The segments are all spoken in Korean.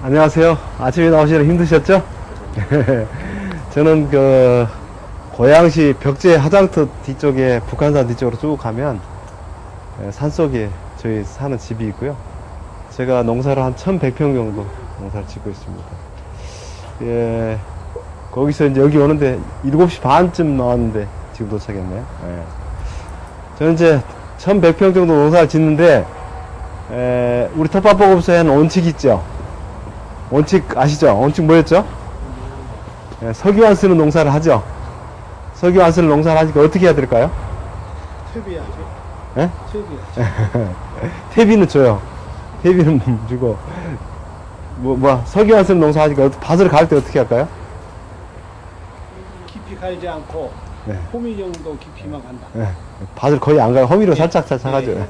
안녕하세요. 아침에 나오시느라 힘드셨죠? 저는 고양시 벽제 하장터 뒤쪽에 북한산 뒤쪽으로 쭉 가면 산속에 저희 사는 집이 있고요. 제가 농사를 한 1100평 정도 농사를 짓고 있습니다. 예, 거기서 이제 여기 오는데 7시 반쯤 나왔는데 지금 도착했네요. 예. 저는 이제 1100평 정도 농사를 짓는데 우리 텃밭보급소에 한 원칙 있죠? 원칙 아시죠? 원칙 뭐였죠? 석유 안 쓰는 농사를 하죠? 석유 안 쓰는 농사를 하니까 어떻게 해야 될까요? 퇴비야죠. 예? 퇴비야죠. 퇴비는 줘요. 퇴비는 주고. 석유 안 쓰는 농사 하니까 밭을 갈 때 어떻게 할까요? 깊이 갈지 않고 네. 호미 정도 깊이만 간다. 예. 밭을 거의 안 가요. 허미로 살짝 하죠.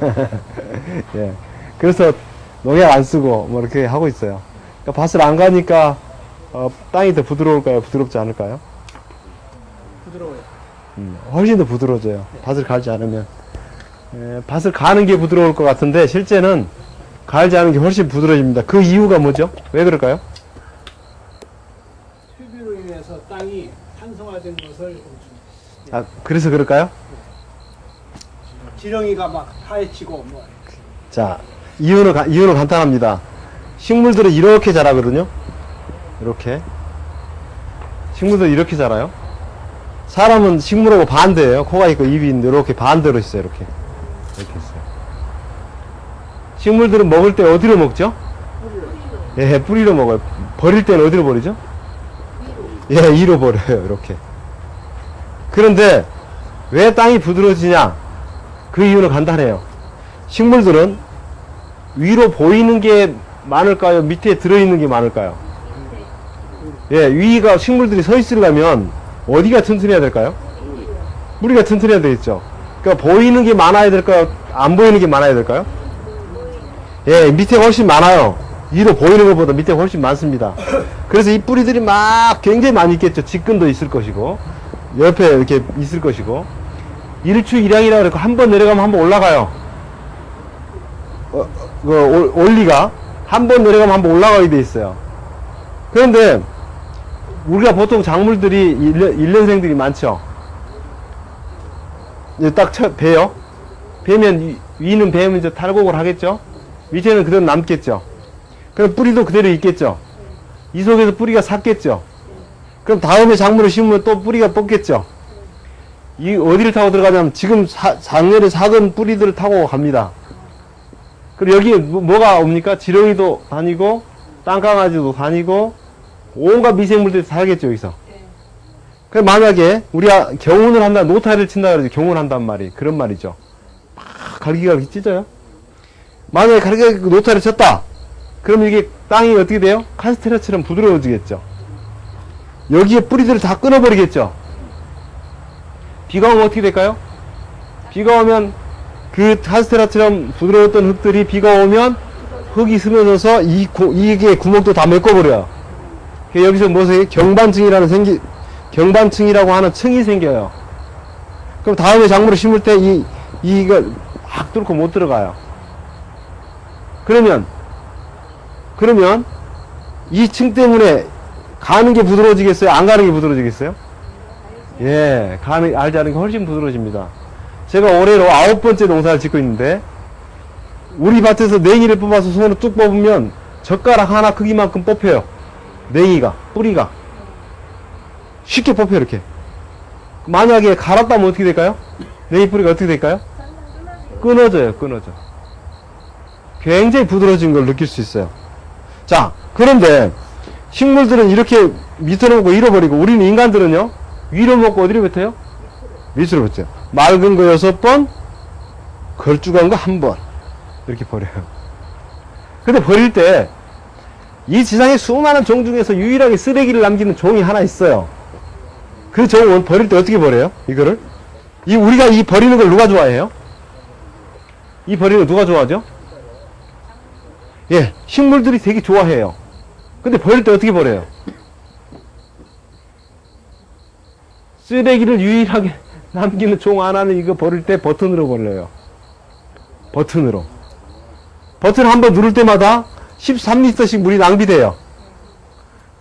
예. 그래서 농약 안 쓰고 뭐 이렇게 하고 있어요. 그러니까 밭을 안 가니까 땅이 더 부드러울까요? 부드럽지 않을까요? 부드러워요. 훨씬 더 부드러워져요. 밭을 갈지 않으면. 밭을 가는 게 부드러울 것 같은데 실제는 갈지 않은 게 훨씬 부드러집니다. 그 이유가 뭐죠? 왜 그럴까요? 퇴비로 인해서 땅이 산성화된 것을 그래서 그럴까요? 지렁이가 막 파헤치고 뭐. 자, 이유는 간단합니다. 식물들은 이렇게 자라거든요. 이렇게. 식물들은 이렇게 자라요. 사람은 식물하고 반대예요. 코가 있고 입이 있는데 이렇게 반대로 있어요. 이렇게 있어요. 식물들은 먹을 때 어디로 먹죠? 예, 뿌리로 먹어요. 버릴 때는 어디로 버리죠? 예, 위로 버려요. 이렇게. 그런데 왜 땅이 부드러워지냐? 그 이유는 간단해요. 식물들은 위로 보이는 게 많을까요? 밑에 들어있는 게 많을까요? 예, 위가 식물들이 서 있으려면 어디가 튼튼해야 될까요? 뿌리가 튼튼해야 되겠죠. 그러니까 보이는 게 많아야 될까요? 안 보이는 게 많아야 될까요? 예, 밑에 훨씬 많아요. 위로 보이는 것보다 밑에 훨씬 많습니다. 그래서 이 뿌리들이 막 굉장히 많이 있겠죠. 직근도 있을 것이고 옆에 이렇게 있을 것이고 일추일양이라고 그래서 한 번 내려가면 한 번 올라가요. 원리가 한 번 내려가면 한 번 올라가게 돼 있어요. 그런데 우리가 보통 작물들이 1년생들이 많죠. 이제 딱 베요. 베면 위는 베면 이제 탈곡을 하겠죠. 밑에는 그대로 남겠죠. 그럼 뿌리도 그대로 있겠죠. 이 속에서 뿌리가 삭겠죠. 그럼 다음에 작물을 심으면 또 뿌리가 뽑겠죠. 이 어디를 타고 들어가냐면 지금 작년에 삭은 뿌리들을 타고 갑니다. 그리고 여기 뭐가 옵니까? 지렁이도 다니고 땅강아지도 다니고 온갖 미생물들이 살겠죠. 여기서. 그럼 만약에 우리가 경운을 한다, 노타리를 친다 그러죠. 경운을 한단 말이 그런 말이죠. 막 갈기갈기 찢어요. 만약에 갈기갈기 노타리를 쳤다. 그럼 이게 땅이 어떻게 돼요? 카스테라처럼 부드러워지겠죠. 여기에 뿌리들을 다 끊어버리겠죠. 비가 오면 어떻게 될까요? 비가 오면 그 카스테라처럼 부드러웠던 흙들이 비가 오면 흙이 스며져서 이게 구멍도 다 메꿔버려요. 여기서 무엇이 경반층이라고 하는 층이 생겨요. 그럼 다음에 작물을 심을 때 이거 확 뚫고 못 들어가요. 그러면 이 층 때문에 가는 게 부드러워지겠어요? 안 가는 게 부드러워지겠어요? 예, 알지 않은 게 훨씬 부드러워집니다. 제가 올해로 9번째 농사를 짓고 있는데 우리 밭에서 냉이를 뽑아서 손으로 뚝 뽑으면 젓가락 하나 크기만큼 뽑혀요. 냉이가, 뿌리가 쉽게 뽑혀요. 이렇게. 만약에 갈았다면 어떻게 될까요? 냉이 뿌리가 어떻게 될까요? 끊어져요. 굉장히 부드러워진 걸 느낄 수 있어요. 자, 그런데 식물들은 이렇게 밑으로 먹고 잃어버리고 우리는 인간들은요, 위로 먹고 어디로 뱉어요? 밑으로 뱉어요. 맑은 거 6번, 걸쭉한 거 1번. 이렇게 버려요. 근데 버릴 때, 이 지상의 수많은 종 중에서 유일하게 쓰레기를 남기는 종이 하나 있어요. 그 종은 버릴 때 어떻게 버려요? 이거를? 우리가 이 버리는 걸 누가 좋아해요? 이 버리는 걸 누가 좋아하죠? 예, 식물들이 되게 좋아해요. 근데 버릴 때 어떻게 버려요? 쓰레기를 유일하게 남기는 종 하나는 이거 버릴 때 버튼으로 버려요. 버튼으로. 버튼 한번 누를 때마다 13리터씩 물이 낭비돼요.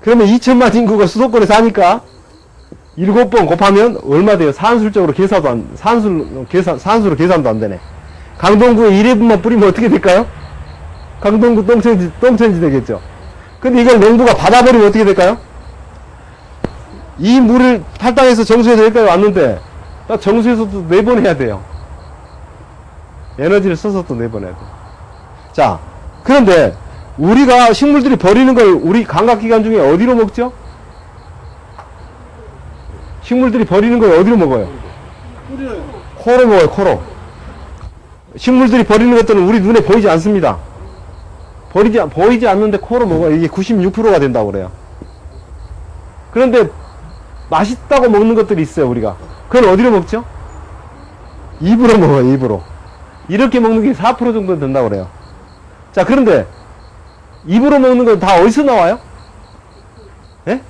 그러면 2천만 인구가 수도권에 사니까 7번 곱하면 얼마 돼요? 산술적으로 산수로 계산도 안 되네. 강동구에 1회분만 뿌리면 어떻게 될까요? 강동구 똥천지 되겠죠. 근데 이걸 농부가 받아버리면 어떻게 될까요? 이 물을 탈당해서 정수에서 여기까지 왔는데 딱 정수에서도 4번 해야 돼요. 에너지를 써서 또 4번 해야 돼요. 자, 그런데 우리가 식물들이 버리는 걸 우리 감각기관 중에 어디로 먹죠? 식물들이 버리는 걸 어디로 먹어요? 뿌리는 코로 먹어요, 코로. 식물들이 버리는 것들은 우리 눈에 보이지 않습니다. 보이지 않는데 코로 먹어요. 이게 96%가 된다고 그래요. 그런데 맛있다고 먹는 것들이 있어요, 우리가. 그건 어디로 먹죠? 입으로 먹어요, 입으로. 이렇게 먹는 게 4% 정도 된다고 그래요. 자, 그런데 입으로 먹는 건 다 어디서 나와요? 예?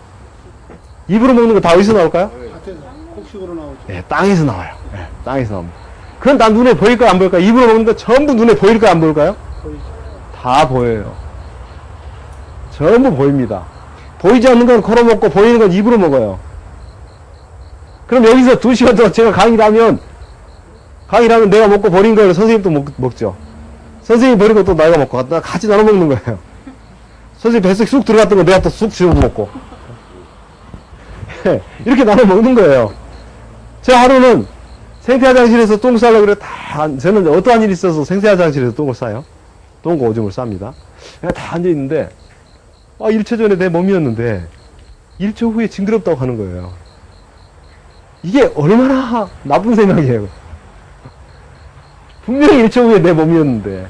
입으로 먹는 건 다 어디서 나올까요? 밭에서 곡식으로 나오죠. 예, 땅에서 나와요. 예, 땅에서 나옵니다. 그건 다 눈에 보일까요, 안 보일까요? 입으로 먹는 거 전부 눈에 보일까요, 안 보일까요? 보이죠. 다 보여요. 전부 보입니다. 보이지 않는 건 코로 먹고 보이는 건 입으로 먹어요. 그럼 여기서 2시간 동안 제가 강의를 하면 내가 먹고 버린 걸 선생님도 먹죠. 선생님이 버린 것도 내가 먹고 같이 나눠 먹는 거예요. 선생님 뱃속에 쑥 들어갔던 거 내가 또 쑥 집어 먹고 이렇게 나눠 먹는 거예요. 제 하루는 생태화장실에서 똥 싸려고 그래. 저는 어떠한 일이 있어서 생태화장실에서 똥을 싸요. 똥과 오줌을 쌉니다. 내가 다 앉아있는데 1초 전에 내 몸이었는데 1초 후에 징그럽다고 하는 거예요. 이게 얼마나 나쁜 생각이에요. 분명히 1초 후에 내 몸이었는데.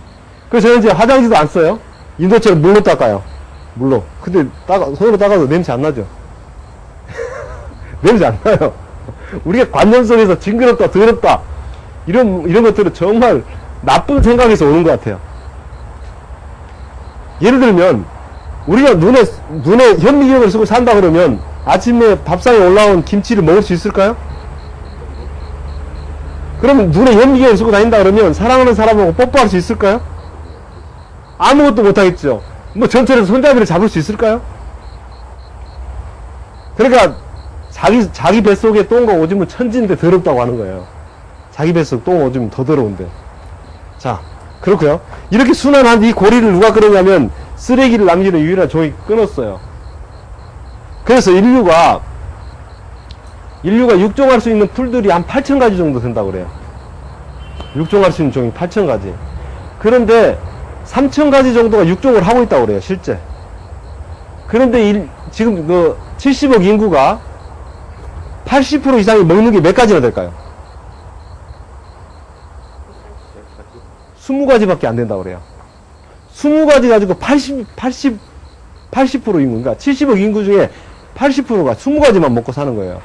그래서 저는 이제 화장지도 안 써요. 인도처럼 물로 닦아요. 물로. 근데 손으로 닦아도 냄새 안 나죠? 냄새 안 나요. 우리가 관념 속에서 징그럽다, 더럽다, 이런 것들은 정말 나쁜 생각에서 오는 것 같아요. 예를 들면, 우리가 눈에 현미경을 쓰고 산다 그러면 아침에 밥상에 올라온 김치를 먹을 수 있을까요? 그러면 눈에 현미경을 쓰고 다닌다 그러면 사랑하는 사람하고 뽀뽀할 수 있을까요? 아무것도 못하겠죠. 뭐 전철에서 손잡이를 잡을 수 있을까요? 그러니까 자기 뱃속에 똥과 오줌은 천지인데 더럽다고 하는 거예요. 자기 뱃속 똥 오줌은 더 더러운데. 자, 그렇고요. 이렇게 순환한 이 고리를 누가 끊었냐면 쓰레기를 남기는 유일한 종이 끊었어요. 그래서 인류가 육종할 수 있는 풀들이 한 8,000가지 정도 된다고 그래요. 육종할 수 있는 종이 8,000가지. 그런데 3,000가지 정도가 육종을 하고 있다고 그래요, 실제. 그런데 지금 70억 인구가 80% 이상이 먹는 게 몇 가지나 될까요? 20가지밖에 안 된다고 그래요. 20가지 가지고 80% 인구, 그러니까 70억 인구 중에 80%가 20가지만 먹고 사는 거예요.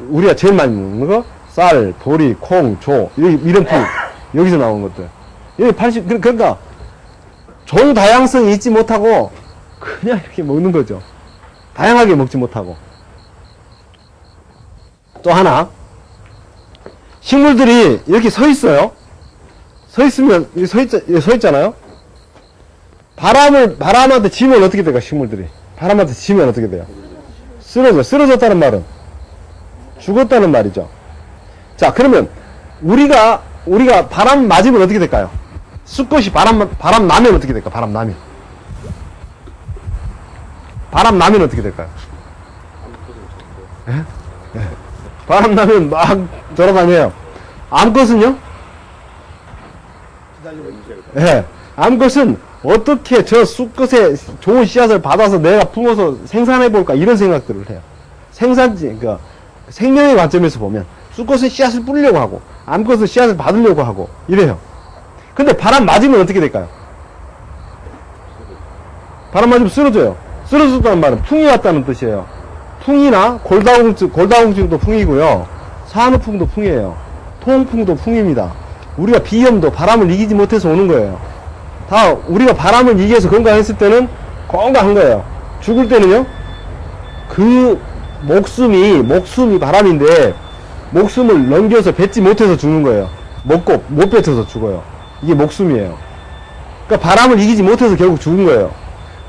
우리가 제일 많이 먹는 거, 쌀, 보리, 콩, 조, 이런 풀, 여기서 나온 것들. 그러니까, 종 다양성이 있지 못하고, 그냥 이렇게 먹는 거죠. 다양하게 먹지 못하고. 또 하나, 식물들이 이렇게 서 있어요. 서 있잖아요. 바람한테 지면 어떻게 돼요, 식물들이? 바람한테 지면 어떻게 돼요? 쓰러졌다는 말은 죽었다는 말이죠. 자, 그러면 우리가 바람 맞으면 어떻게 될까요? 수컷이 바람 나면 어떻게 될까요? 바람 나면 어떻게 될까요? 예? 예. 바람 나면 막 돌아다녀요. 암컷은요? 예. 암컷은 어떻게 저 수컷의 좋은 씨앗을 받아서 내가 품어서 생산해볼까, 이런 생각들을 해요. 그러니까 생명의 관점에서 보면 수컷은 씨앗을 뿌리려고 하고 암컷은 씨앗을 받으려고 하고 이래요. 근데 바람 맞으면 어떻게 될까요? 바람 맞으면 쓰러져요. 쓰러졌다는 말은 풍이 왔다는 뜻이에요. 풍이나 골다공증도 풍이고요, 산후풍도 풍이에요. 통풍도 풍입니다. 우리가 비염도 바람을 이기지 못해서 오는 거예요. 다 우리가 바람을 이겨서 건강했을 때는 건강한 거예요. 죽을 때는요, 그 목숨이 바람인데 목숨을 넘겨서 뱉지 못해서 죽는 거예요. 먹고 못 뱉어서 죽어요. 이게 목숨이에요. 그러니까 바람을 이기지 못해서 결국 죽은 거예요.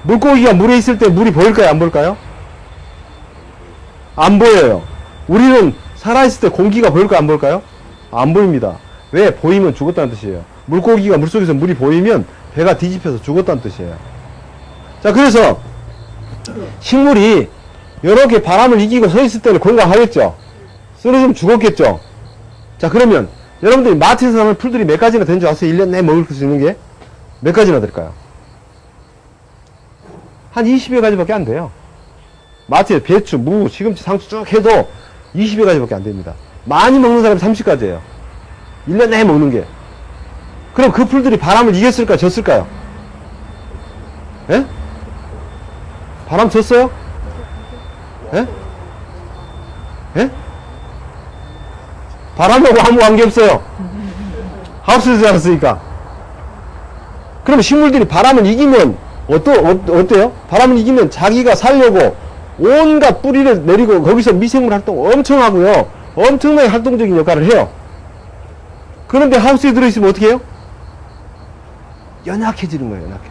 물고기가 물에 있을 때 물이 보일까요? 안 보일까요? 안 보여요. 우리는 살아있을 때 공기가 보일까요? 안 보일까요? 안 보입니다. 왜? 보이면 죽었다는 뜻이에요. 물고기가 물속에서 물이 보이면 배가 뒤집혀서 죽었다는 뜻이에요. 자, 그래서 식물이 이렇게 바람을 이기고 서 있을 때는 건강하겠죠? 쓰러지면 죽었겠죠? 자, 그러면 여러분들이 마트에서 사는 풀들이 몇 가지나 되는 줄 아세요? 1년 내에 먹을 수 있는 게 몇 가지나 될까요? 한 20여 가지밖에 안 돼요. 마트에 배추, 무, 시금치, 상추 쭉 해도 20여 가지밖에 안 됩니다. 많이 먹는 사람이 30가지예요. 1년 내에 먹는 게. 그럼 그 풀들이 바람을 이겼을까요? 졌을까요? 예? 바람 졌어요? 예? 예? 바람하고 아무 관계없어요. 하우스에서 자랐으니까. 그럼 식물들이 바람을 이기면 어때요? 바람을 이기면 자기가 살려고 온갖 뿌리를 내리고 거기서 미생물 활동 엄청 하고요. 엄청나게 활동적인 역할을 해요. 그런데 하우스에 들어있으면 어떻게 해요? 연약해지는 거예요. 연약해져.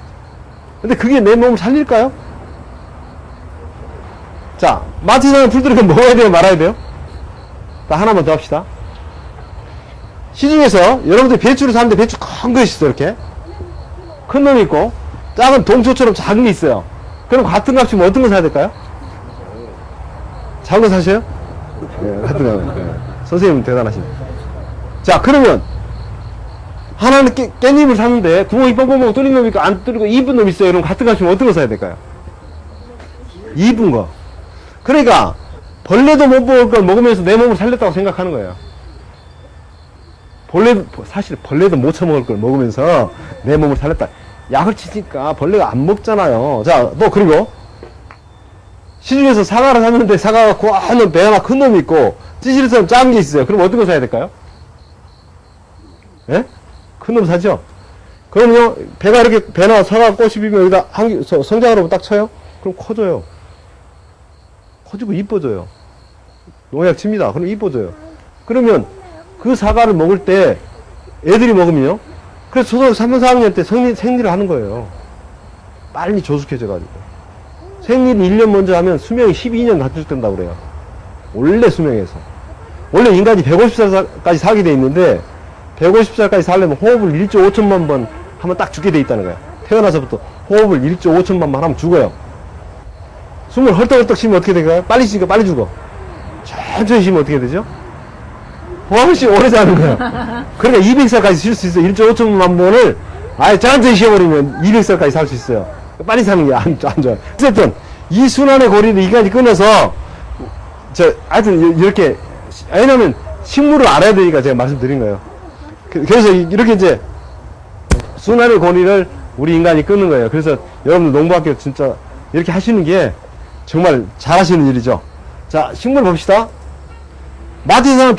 근데 그게 내 몸을 살릴까요? 자, 마트에 사는 풀들은 먹어야 돼요? 말아야 돼요? 자, 하나만 더 합시다. 시중에서 여러분들 배추를 사는데 배추 큰 것이 있어요. 이렇게 큰 놈이 있고 작은 동초처럼 작은 게 있어요. 그럼 같은 값이면 어떤 거 사야 될까요? 작은 거 사셔요? 네, 같은 거. 네. 선생님은 대단하십니다. 자, 그러면 하나는 깻잎을 샀는데 구멍이 뻥뻥뻥 뚫린 놈이 있고 안 뚫리고 이쁜 놈이 있어요. 그럼 같은 값이면 어떤 거 사야 될까요? 이쁜 거. 그러니까 벌레도 못 먹을 걸 먹으면서 내 몸을 살렸다고 생각하는 거예요. 사실 벌레도 못 처먹을 걸 먹으면서 내 몸을 살렸다. 약을 치니까 벌레가 안 먹잖아요. 자, 또 그리고 시중에서 사과를 샀는데 사과가 고하는 배 하나 큰 놈이 있고 찌질처럼 작은 게 있어요. 그럼 어떤 거 사야 될까요? 예? 큰 놈 사죠? 그럼요, 배가 이렇게 배나 사과 꽃이 피면 여기다 성장하라고 딱 쳐요? 그럼 커져요. 커지고 이뻐져요. 농약 칩니다. 그럼 이뻐져요. 그러면 그 사과를 먹을 때 애들이 먹으면요. 그래서 초등학교 3년 4학년 때 생리를 하는 거예요. 빨리 조숙해져가지고. 생리를 1년 먼저 하면 수명이 12년 단축된다고 그래요. 원래 수명에서. 원래 인간이 150살까지 살게 돼 있는데 150살까지 살려면 호흡을 1조 5천만 번 하면 딱 죽게 돼 있다는 거예요. 태어나서부터 호흡을 1조 5천만 번 하면 죽어요. 숨을 헐떡헐떡 쉬면 어떻게 될까요? 빨리 쉬니까 빨리 죽어. 천천히 쉬면 어떻게 되죠? 훨씬 오래 사는 거야. 그러니까 200살까지 쉴 수 있어요. 1조 5천만 번을 아예 천천히 쉬어버리면 200살까지 살 수 있어요. 빨리 사는 게 안 좋아요. 어쨌든 이 순환의 고리를 이까지 끊어서 하여튼 이렇게, 왜냐면 식물을 알아야 되니까 제가 말씀드린 거예요. 그래서 이렇게 이제 순환의 고리를 우리 인간이 끊는 거예요. 그래서 여러분들 농부학교 진짜 이렇게 하시는 게 정말 잘하시는 일이죠. 자, 식물 봅시다. 마트에서 사는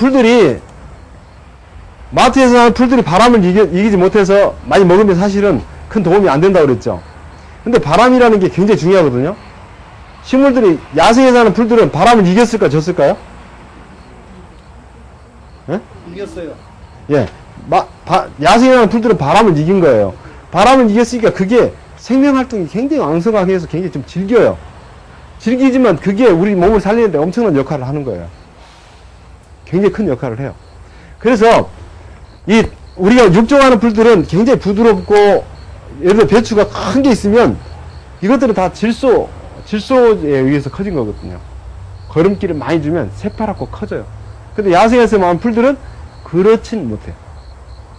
풀들이 바람을 이기지 못해서 많이 먹으면 사실은 큰 도움이 안 된다고 그랬죠. 근데 바람이라는 게 굉장히 중요하거든요. 식물들이, 야생에 사는 풀들은 바람을 이겼을까, 졌을까요? 예? 이겼어요. 예. 야생에 사는 풀들은 바람을 이긴 거예요. 바람을 이겼으니까 그게 생명활동이 굉장히 왕성하게 해서 굉장히 좀 즐겨요. 즐기지만 그게 우리 몸을 살리는데 엄청난 역할을 하는 거예요. 굉장히 큰 역할을 해요. 그래서 우리가 육종하는 풀들은 굉장히 부드럽고, 예를 들어 배추가 큰 게 있으면 이것들은 다 질소에 의해서 커진 거거든요. 거름기를 많이 주면 새파랗고 커져요. 근데 야생에서 많은 풀들은 그렇진 못해요.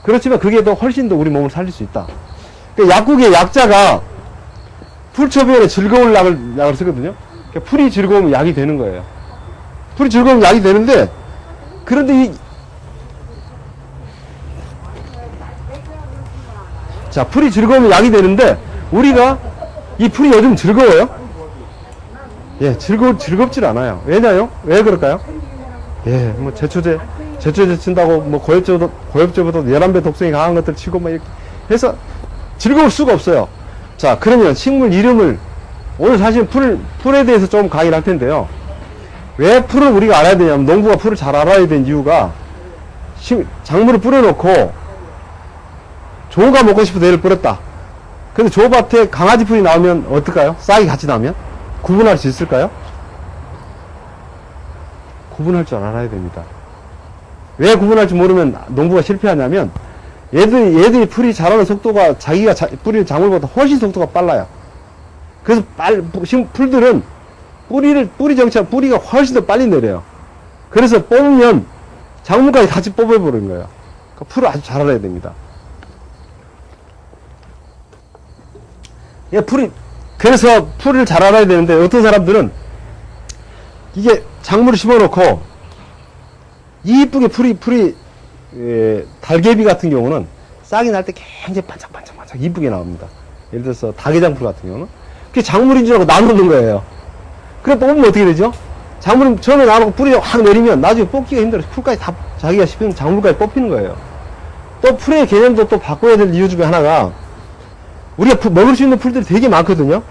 그렇지만 그게 더 훨씬 더 우리 몸을 살릴 수 있다. 그러니까 약국의 약자가 풀 처변에 즐거울 약을 쓰거든요. 그러니까 풀이 즐거우면 약이 되는 거예요. 풀이 즐거우면 약이 되는데, 그런데 자, 풀이 즐거우면 약이 되는데, 우리가 이 풀이 요즘 즐거워요? 예, 즐겁질 않아요. 왜냐요? 왜 그럴까요? 예, 뭐 제초제 친다고 뭐 고엽제보다 11배 독성이 강한 것들 치고 막 이렇게 해서 즐거울 수가 없어요. 자, 그러면 식물 이름을, 오늘 사실 풀에 대해서 좀 강의를 할 텐데요. 왜 풀을 우리가 알아야 되냐면, 농부가 풀을 잘 알아야 되는 이유가, 작물을 뿌려놓고 좋은 거 먹고 싶어서 얘를 뿌렸다. 근데 저 밭에 강아지 풀이 나오면 어떨까요? 싹이 같이 나오면? 구분할 수 있을까요? 구분할 줄 알아야 됩니다. 왜 구분할 줄 모르면 농부가 실패하냐면, 얘들이 풀이 자라는 속도가 뿌리를 작물보다 훨씬 속도가 빨라요. 그래서 풀들은 뿌리 정체가 뿌리가 훨씬 더 빨리 내려요. 그래서 뽑으면 작물까지 같이 뽑아버리는 거예요. 그러니까 풀을 아주 잘 알아야 됩니다. 그래서 풀을 잘 알아야 되는데, 어떤 사람들은 이게 작물을 심어놓고 이쁘게 달개비 같은 경우는 싹이 날 때 굉장히 반짝반짝 이쁘게 나옵니다. 예를 들어서 다계장풀 같은 경우는 그게 작물인 줄 알고 나누는 거예요. 그래 뽑으면 어떻게 되죠? 작물은 처음에 나누고 뿌리가 확 내리면 나중에 뽑기가 힘들어서 풀까지 다 자기가 씹은 작물까지 뽑히는 거예요. 또 풀의 개념도 또 바꿔야 될 이유 중에 하나가, 우리가 먹을 수 있는 풀들이 되게 많거든요.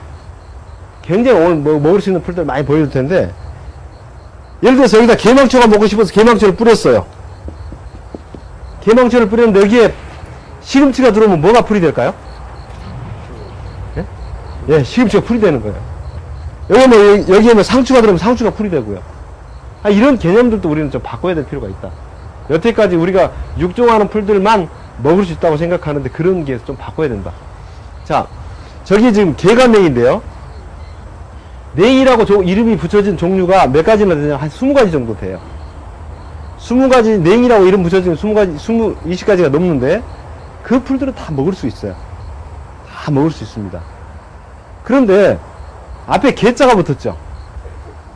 굉장히 오늘 먹을 수 있는 풀들 많이 보여줄 텐데, 예를 들어서 여기다 개망초가 먹고 싶어서 개망초를 뿌렸어요. 개망초를 뿌렸는데 여기에 시금치가 들어오면 뭐가 풀이 될까요? 예? 예, 시금치가 풀이 되는 거예요. 여기에 상추가 들어오면 상추가 풀이 되고요. 이런 개념들도 우리는 좀 바꿔야 될 필요가 있다. 여태까지 우리가 육종하는 풀들만 먹을 수 있다고 생각하는데 그런 게 좀 바꿔야 된다. 자, 저기 지금 개간냉인데요. 냉이라고 이름이 붙여진 종류가 몇 가지나 되냐? 한 20가지 정도 돼요. 20가지, 냉이라고 이름 붙여진 20가지가 넘는데, 그 풀들은 다 먹을 수 있어요. 다 먹을 수 있습니다. 그런데, 앞에 개자가 붙었죠?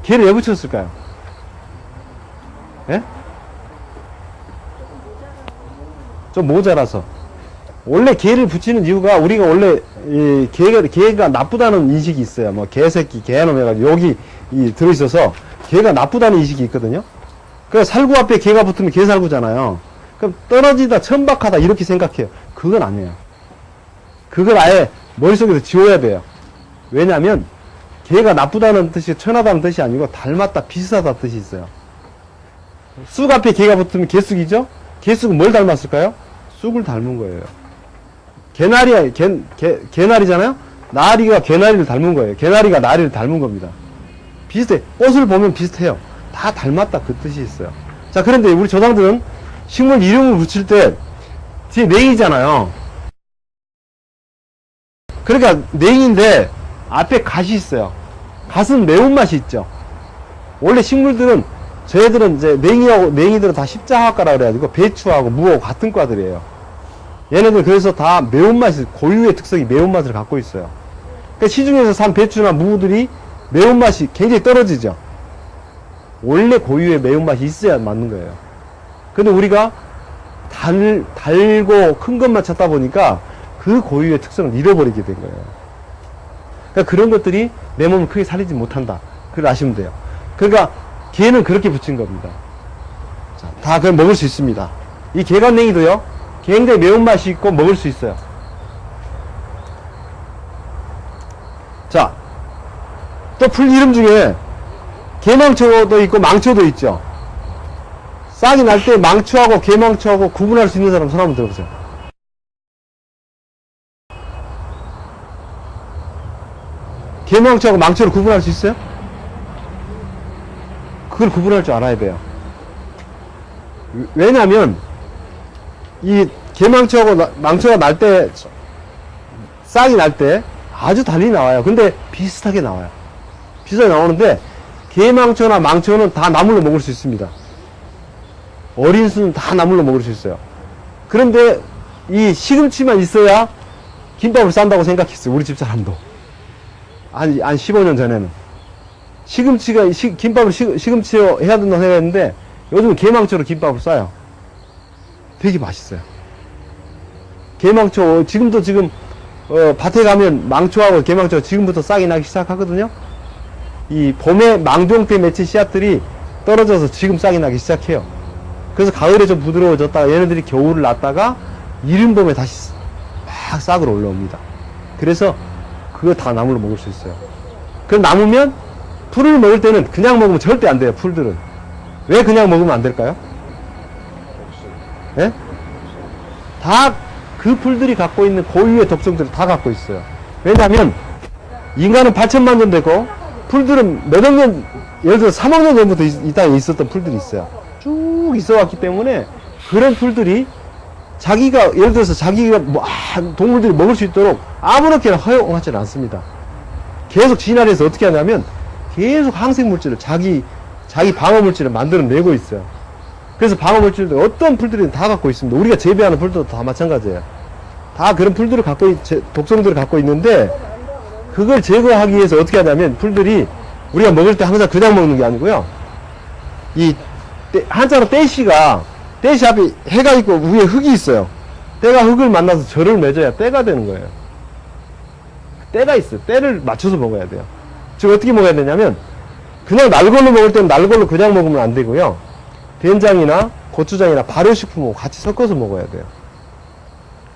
개를 왜 붙였을까요? 예? 좀 모자라서. 원래 개를 붙이는 이유가, 우리가 원래 개가 나쁘다는 인식이 있어요. 뭐 개새끼, 개놈 해가지고 여기 들어있어서 개가 나쁘다는 인식이 있거든요. 그래서 살구 앞에 개가 붙으면 개살구잖아요. 그럼 떨어지다, 천박하다 이렇게 생각해요. 그건 아니에요. 그걸 아예 머릿속에서 지워야 돼요. 왜냐면 개가 나쁘다는 뜻이 천하다는 뜻이 아니고 닮았다, 비슷하다 뜻이 있어요. 쑥 앞에 개가 붙으면 개쑥이죠? 개쑥은 뭘 닮았을까요? 쑥을 닮은 거예요. 개나리잖아요? 나리가 개나리를 닮은 거예요. 개나리가 나리를 닮은 겁니다. 비슷해. 꽃을 보면 비슷해요. 다 닮았다 그 뜻이 있어요. 자, 그런데 우리 조상들은 식물 이름을 붙일 때 뒤에 냉이잖아요. 그러니까 냉인데 앞에 갓이 있어요. 갓은 매운맛이 있죠. 원래 식물들은, 저희들은 이제 냉이들은 다 십자화과라 그래가지고 배추하고 무하고 같은 과들이에요. 얘네들 그래서 다 매운맛이, 고유의 특성이 매운맛을 갖고 있어요. 그러니까 시중에서 산 배추나 무들이 매운맛이 굉장히 떨어지죠. 원래 고유의 매운맛이 있어야 맞는 거예요. 근데 우리가 달고 큰 것만 찾다 보니까 그 고유의 특성을 잃어버리게 된 거예요. 그러니까 그런 것들이 내 몸을 크게 살리지 못한다. 그걸 아시면 돼요. 그러니까 개는 그렇게 붙인 겁니다. 자, 다 그걸 먹을 수 있습니다. 이 개간냉이도요, 굉장히 매운맛이 있고 먹을 수 있어요. 자, 또 풀 이름 중에 개망초도 있고 망초도 있죠. 싹이 날 때 망초하고 개망초하고 구분할 수 있는 사람 손 한번 들어보세요. 개망초하고 망초를 구분할 수 있어요? 그걸 구분할 줄 알아야 돼요. 왜냐면 이 개망초하고 망초가 날 때, 싹이 날 때 아주 달리 나와요. 근데 비슷하게 나와요. 비슷하게 나오는데 개망초나 망초는 다 나물로 먹을 수 있습니다. 어린 수는 다 나물로 먹을 수 있어요. 그런데 이 시금치만 있어야 김밥을 싼다고 생각했어요. 우리 집 사람도. 한 15년 전에는. 김밥을 시금치로 해야 된다고 생각했는데 요즘은 개망초로 김밥을 싸요. 되게 맛있어요. 개망초, 지금 밭에 가면 망초하고 개망초가 지금부터 싹이 나기 시작하거든요. 이 봄에 망종때 맺힌 씨앗들이 떨어져서 지금 싹이 나기 시작해요. 그래서 가을에 좀 부드러워졌다가 얘네들이 겨울을 났다가 이른 봄에 다시 막 싹으로 올라옵니다. 그래서 그거 다 나물로 먹을 수 있어요. 그럼 남으면 풀을 먹을 때는 그냥 먹으면 절대 안 돼요. 풀들은. 왜 그냥 먹으면 안 될까요? 예? 다 그 풀들이 갖고 있는 고유의 독성들을 다 갖고 있어요. 왜냐하면 인간은 8천만 년 되고 풀들은 몇억 년, 예를 들어 3억 년 전부터 이 땅에 있었던 풀들이 있어요. 쭉 있어 왔기 때문에 그런 풀들이 자기가, 예를 들어서 자기가 동물들이 먹을 수 있도록 아무렇게나 허용하지는 않습니다. 계속 진화를 해서 어떻게 하냐면 계속 항생물질을 자기 방어물질을 만들어내고 있어요. 그래서 방어물질도 어떤 풀들이든 다 갖고 있습니다. 우리가 재배하는 풀도 다 마찬가지예요. 다 그런 풀들을 독성들을 갖고 있는데, 그걸 제거하기 위해서 어떻게 하냐면, 풀들이 우리가 먹을 때 항상 그냥 먹는 게 아니고요. 한자로 떼시 앞에 해가 있고 위에 흙이 있어요. 때가 흙을 만나서 절을 맺어야 때가 되는 거예요. 때가 있어요. 때를 맞춰서 먹어야 돼요. 즉 어떻게 먹어야 되냐면, 그냥 날걸로 먹을 때는 날걸로 그냥 먹으면 안 되고요. 된장이나 고추장이나 발효식품하고 같이 섞어서 먹어야 돼요.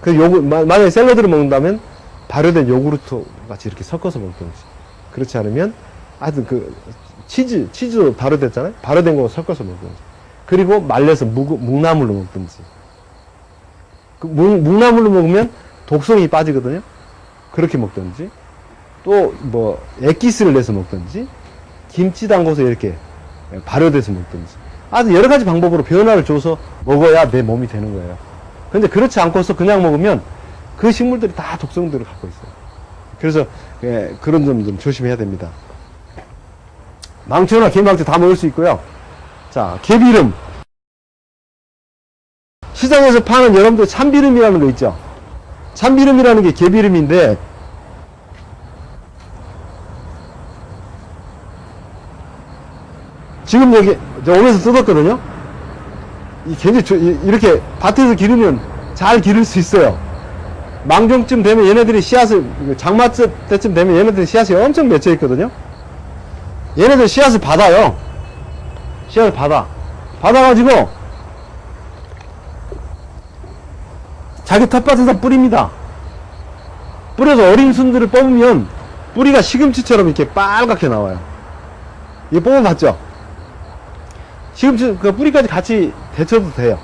만약에 샐러드를 먹는다면 발효된 요구르트 같이 이렇게 섞어서 먹든지, 그렇지 않으면 하여튼 치즈도 발효됐잖아요. 발효된 거 섞어서 먹든지, 그리고 말려서 묵나물로 먹든지. 묵나물로 먹으면 독성이 빠지거든요. 그렇게 먹든지, 또 액기스를 내서 먹든지, 김치 담궈서 이렇게 발효돼서 먹든지, 아주 여러 가지 방법으로 변화를 줘서 먹어야 내 몸이 되는 거예요. 근데 그렇지 않고서 그냥 먹으면 그 식물들이 다 독성들을 갖고 있어요. 그래서 그런 점 좀 조심해야 됩니다. 망초나 개망초 다 먹을 수 있고요. 자, 개비름. 시장에서 파는 여러분들 참비름이라는 거 있죠. 참비름이라는 게 개비름인데, 지금 여기 오면서 뜯었거든요. 굉장히 이렇게 밭에서 기르면 잘 기를 수 있어요. 망종쯤 되면 얘네들이 씨앗을, 장마 때쯤 되면 얘네들이 씨앗이 엄청 맺혀 있거든요. 얘네들 씨앗을 받아요. 씨앗을 받아가지고 자기 텃밭에서 뿌립니다. 뿌려서 어린 순들을 뽑으면 뿌리가 시금치처럼 이렇게 빨갛게 나와요. 이거 뽑아봤죠? 시금치 그 뿌리까지 같이 데쳐도 돼요.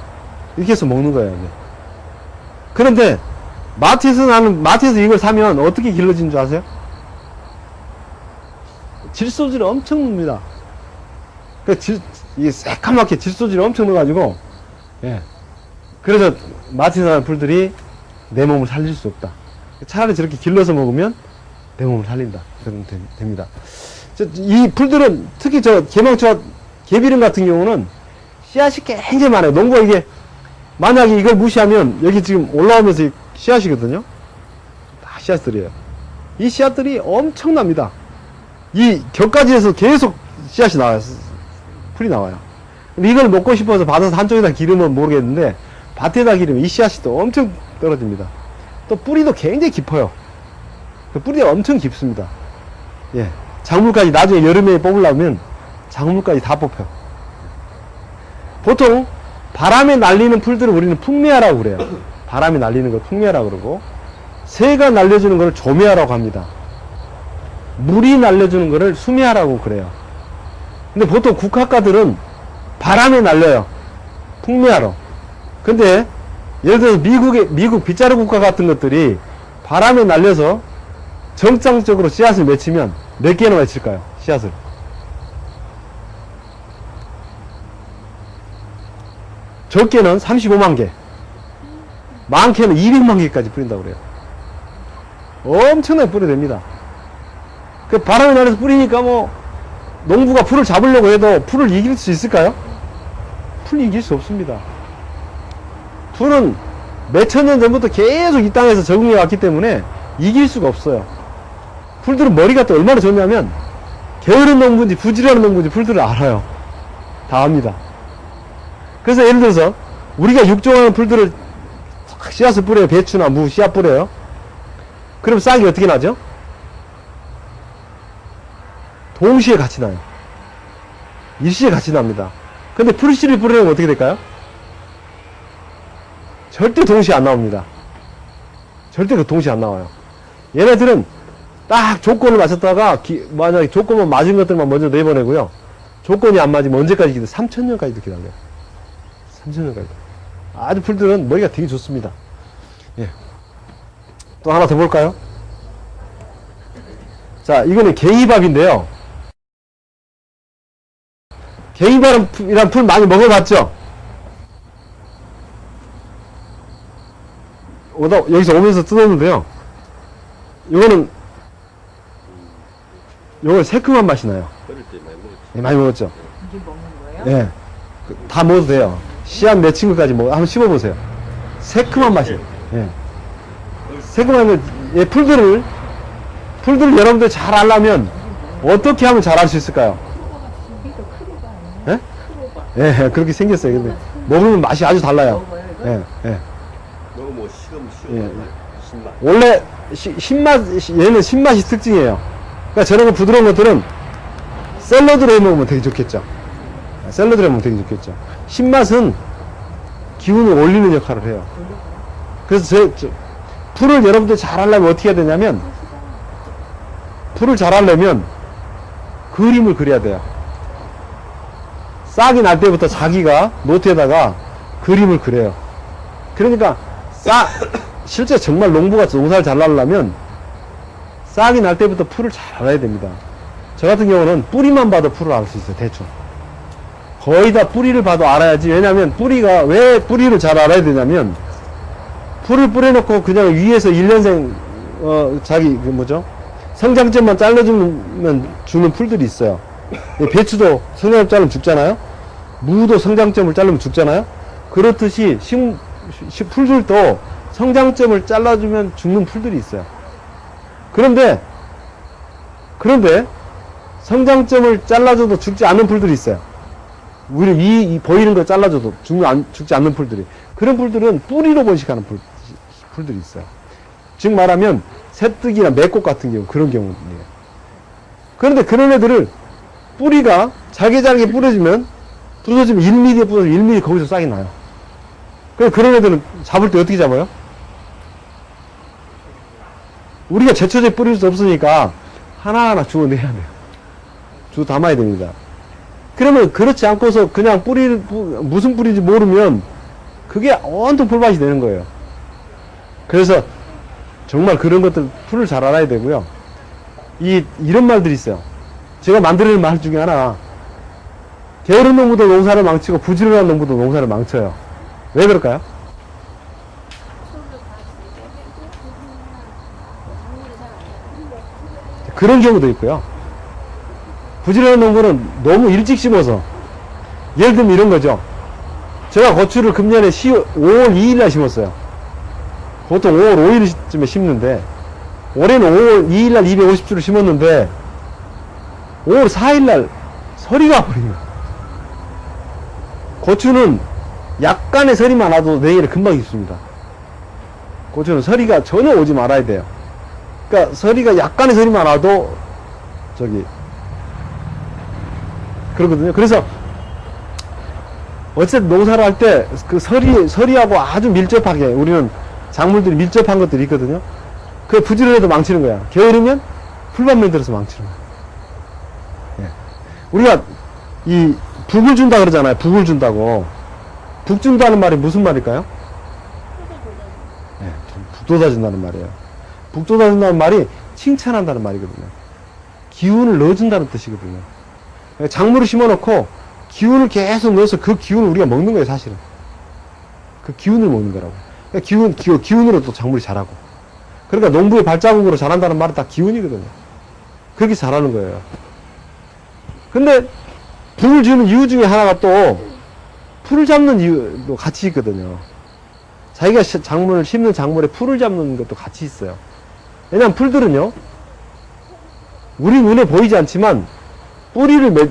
이렇게 해서 먹는 거예요. 이게. 그런데 마트에서 이걸 사면 어떻게 길러지는 줄 아세요? 질소질을 엄청 넣습니다. 이게 새까맣게 질소질을 엄청 넣어가지고, 예. 그래서 마트에서 사는 풀들이 내 몸을 살릴 수 없다. 차라리 저렇게 길러서 먹으면 내 몸을 살린다. 그러면 됩니다. 이 풀들은 특히 개망초와 개비름 같은 경우는 씨앗이 굉장히 많아요. 농부가 이게, 만약에 이걸 무시하면 여기 지금 올라오면서 씨앗이거든요. 다 씨앗들이에요. 이 씨앗들이 엄청납니다. 이 격가지에서 계속 씨앗이 나와요. 풀이 나와요. 이걸 먹고 싶어서 받아서 한쪽에다 기르면 모르겠는데, 밭에다 기르면 이 씨앗이 또 엄청 떨어집니다. 또 뿌리도 굉장히 깊어요. 뿌리가 엄청 깊습니다. 예. 작물까지 나중에 여름에 뽑으려면 작물까지 다 뽑혀. 보통 바람에 날리는 풀들을 우리는 풍매화라고 그래요. 바람이 날리는 걸 풍매화라고 그러고, 새가 날려주는 걸 조매화라고 합니다. 물이 날려주는 거를 수매화라고 그래요. 근데 보통 국화과들은 바람에 날려요. 풍매화로. 근데 예를 들어서 미국 빗자루 국화 같은 것들이 바람에 날려서 정상적으로 씨앗을 맺히면 몇 개나 맺힐까요? 씨앗을. 적게는 35만 개, 많게는 200만 개까지 뿌린다고 그래요. 엄청나게 뿌려댑니다. 그 바람이 날려서 뿌리니까 농부가 풀을 잡으려고 해도 풀을 이길 수 있을까요? 풀 이길 수 없습니다. 풀은 몇천 년 전부터 계속 이 땅에서 적응해 왔기 때문에 이길 수가 없어요. 풀들은 머리가 또 얼마나 좋냐면, 게으른 농부인지 부지런한 농부인지 풀들을 알아요. 다 압니다. 그래서 예를 들어서 우리가 육종하는 풀들을 씨앗을 뿌려요. 배추나 무 씨앗 뿌려요. 그럼 싹이 어떻게 나죠? 동시에 같이 나요. 일시에 같이 납니다. 근데 풀씨를 뿌리면 어떻게 될까요? 절대 동시에 안 나옵니다. 절대 동시에 안 나와요. 얘네들은 딱 조건을 맞췄다가 만약에 조건만 맞은 것들만 먼저 내보내고요. 조건이 안 맞으면 언제까지 기다려요? 3,000년까지도 기다려요. 3,000년까지. 아주 풀들은 머리가 되게 좋습니다. 예. 또 하나 더 볼까요? 자, 이거는 갱이밥인데요. 갱이밥이란 풀 많이 먹어봤죠? 여기서 오면서 뜯었는데요. 요거는 새콤한 맛이 나요. 어릴 때 많이 먹었지. 예, 많이 먹었죠? 이게 먹는 거예요? 예. 다 먹어도 돼요. 씨앗 맺힌 것까지 한번 씹어보세요. 새콤한 맛이에요. 예. 새콤한, 예, 풀들을 여러분들 잘 알려면 어떻게 하면 잘 알 수 있을까요? 예? 예, 그렇게 생겼어요. 근데 먹으면 맛이 아주 달라요. 예, 예. 너무 뭐 식으면 예. 식어. 신맛. 원래 얘는 신맛이 특징이에요. 그러니까 저런 거 부드러운 것들은 샐러드로 해 먹으면 되게 좋겠죠. 샐러드로 해 먹으면 되게 좋겠죠. 신맛은 기운을 올리는 역할을 해요. 그래서 풀을 여러분들 잘 하려면 어떻게 해야 되냐면, 풀을 잘 하려면 그림을 그려야 돼요. 싹이 날 때부터 자기가 노트에다가 그림을 그려요. 그러니까 실제 정말 농사를 잘 나려면 싹이 날 때부터 풀을 잘 알아야 됩니다. 저 같은 경우는 뿌리만 봐도 풀을 알 수 있어요. 대충 거의 다 뿌리를 봐도 알아야지. 왜냐면 왜 뿌리를 잘 알아야 되냐면, 풀을 뿌려놓고 그냥 위에서 1년생 성장점만 주는 풀들이 있어요. 배추도 성장점 자르면 죽잖아요. 무도 성장점을 자르면 죽잖아요. 그렇듯이 풀들도 성장점을 잘라주면 죽는 풀들이 있어요. 그런데 성장점을 잘라줘도 죽지 않는 풀들이 있어요. 우리 보이는 거 잘라줘도 죽지 않는 풀들이. 그런 풀들은 뿌리로 번식하는 풀들이 있어요. 즉 말하면 새뜨기나 매꽃 같은 경우, 그런 경우예요. 그런데 그런 애들을 뿌리가 잘게 부서지면 1mm에 부서지면 1mm 거기서 싹이 나요. 그래서 그런 애들은 잡을 때 어떻게 잡아요? 우리가 제초제 뿌릴 수 없으니까 하나하나 주워내야 돼요. 주워 담아야 됩니다. 그러면 그렇지 않고서 그냥 무슨 뿌리인지 모르면 그게 온통 풀밭이 되는 거예요. 그래서 정말 그런 것들 풀을 잘 알아야 되고요. 이런 말들이 있어요. 제가 만들어낸 말 중에 하나, 게으른 놈보다 농사를 망치고 부지런한 놈보다 농사를 망쳐요. 왜 그럴까요? 그런 경우도 있고요. 부지런한 농부는 너무 일찍 심어서, 예를 들면 이런 거죠. 제가 고추를 금년에 5월 2일날 심었어요. 보통 5월 5일쯤에 심는데, 올해는 5월 2일날 250주를 심었는데 5월 4일날 서리가 버린 거예요. 고추는 약간의 서리만 와도 내일에 금방 익습니다. 고추는 서리가 전혀 오지 말아야 돼요. 그러니까 서리가 약간의 서리만 와도 그러거든요. 그래서 어쨌든 농사를 할 때 그 서리하고 아주 밀접하게, 우리는 작물들이 밀접한 것들이 있거든요. 그 부지런해도 망치는 거야. 게으르면 풀밭 만들어서 망치는 거야. 예. 우리가 북을 준다 그러잖아요. 북을 준다고. 북 준다는 말이 무슨 말일까요? 예, 북 돋아준다는 말이에요. 북 돋아준다는 말이 칭찬한다는 말이거든요. 기운을 넣어준다는 뜻이거든요. 작물을 심어놓고 기운을 계속 넣어서 그 기운을 우리가 먹는 거예요, 사실은. 그 기운을 먹는 거라고. 기운으로 또 작물이 자라고. 그러니까 농부의 발자국으로 자란다는 말은 다 기운이거든요. 그렇게 자라는 거예요. 근데 불을 주는 이유 중에 하나가 또 풀을 잡는 이유도 같이 있거든요. 자기가 심는 작물에 풀을 잡는 것도 같이 있어요. 왜냐하면 풀들은요, 우리 눈에 보이지 않지만 뿌리를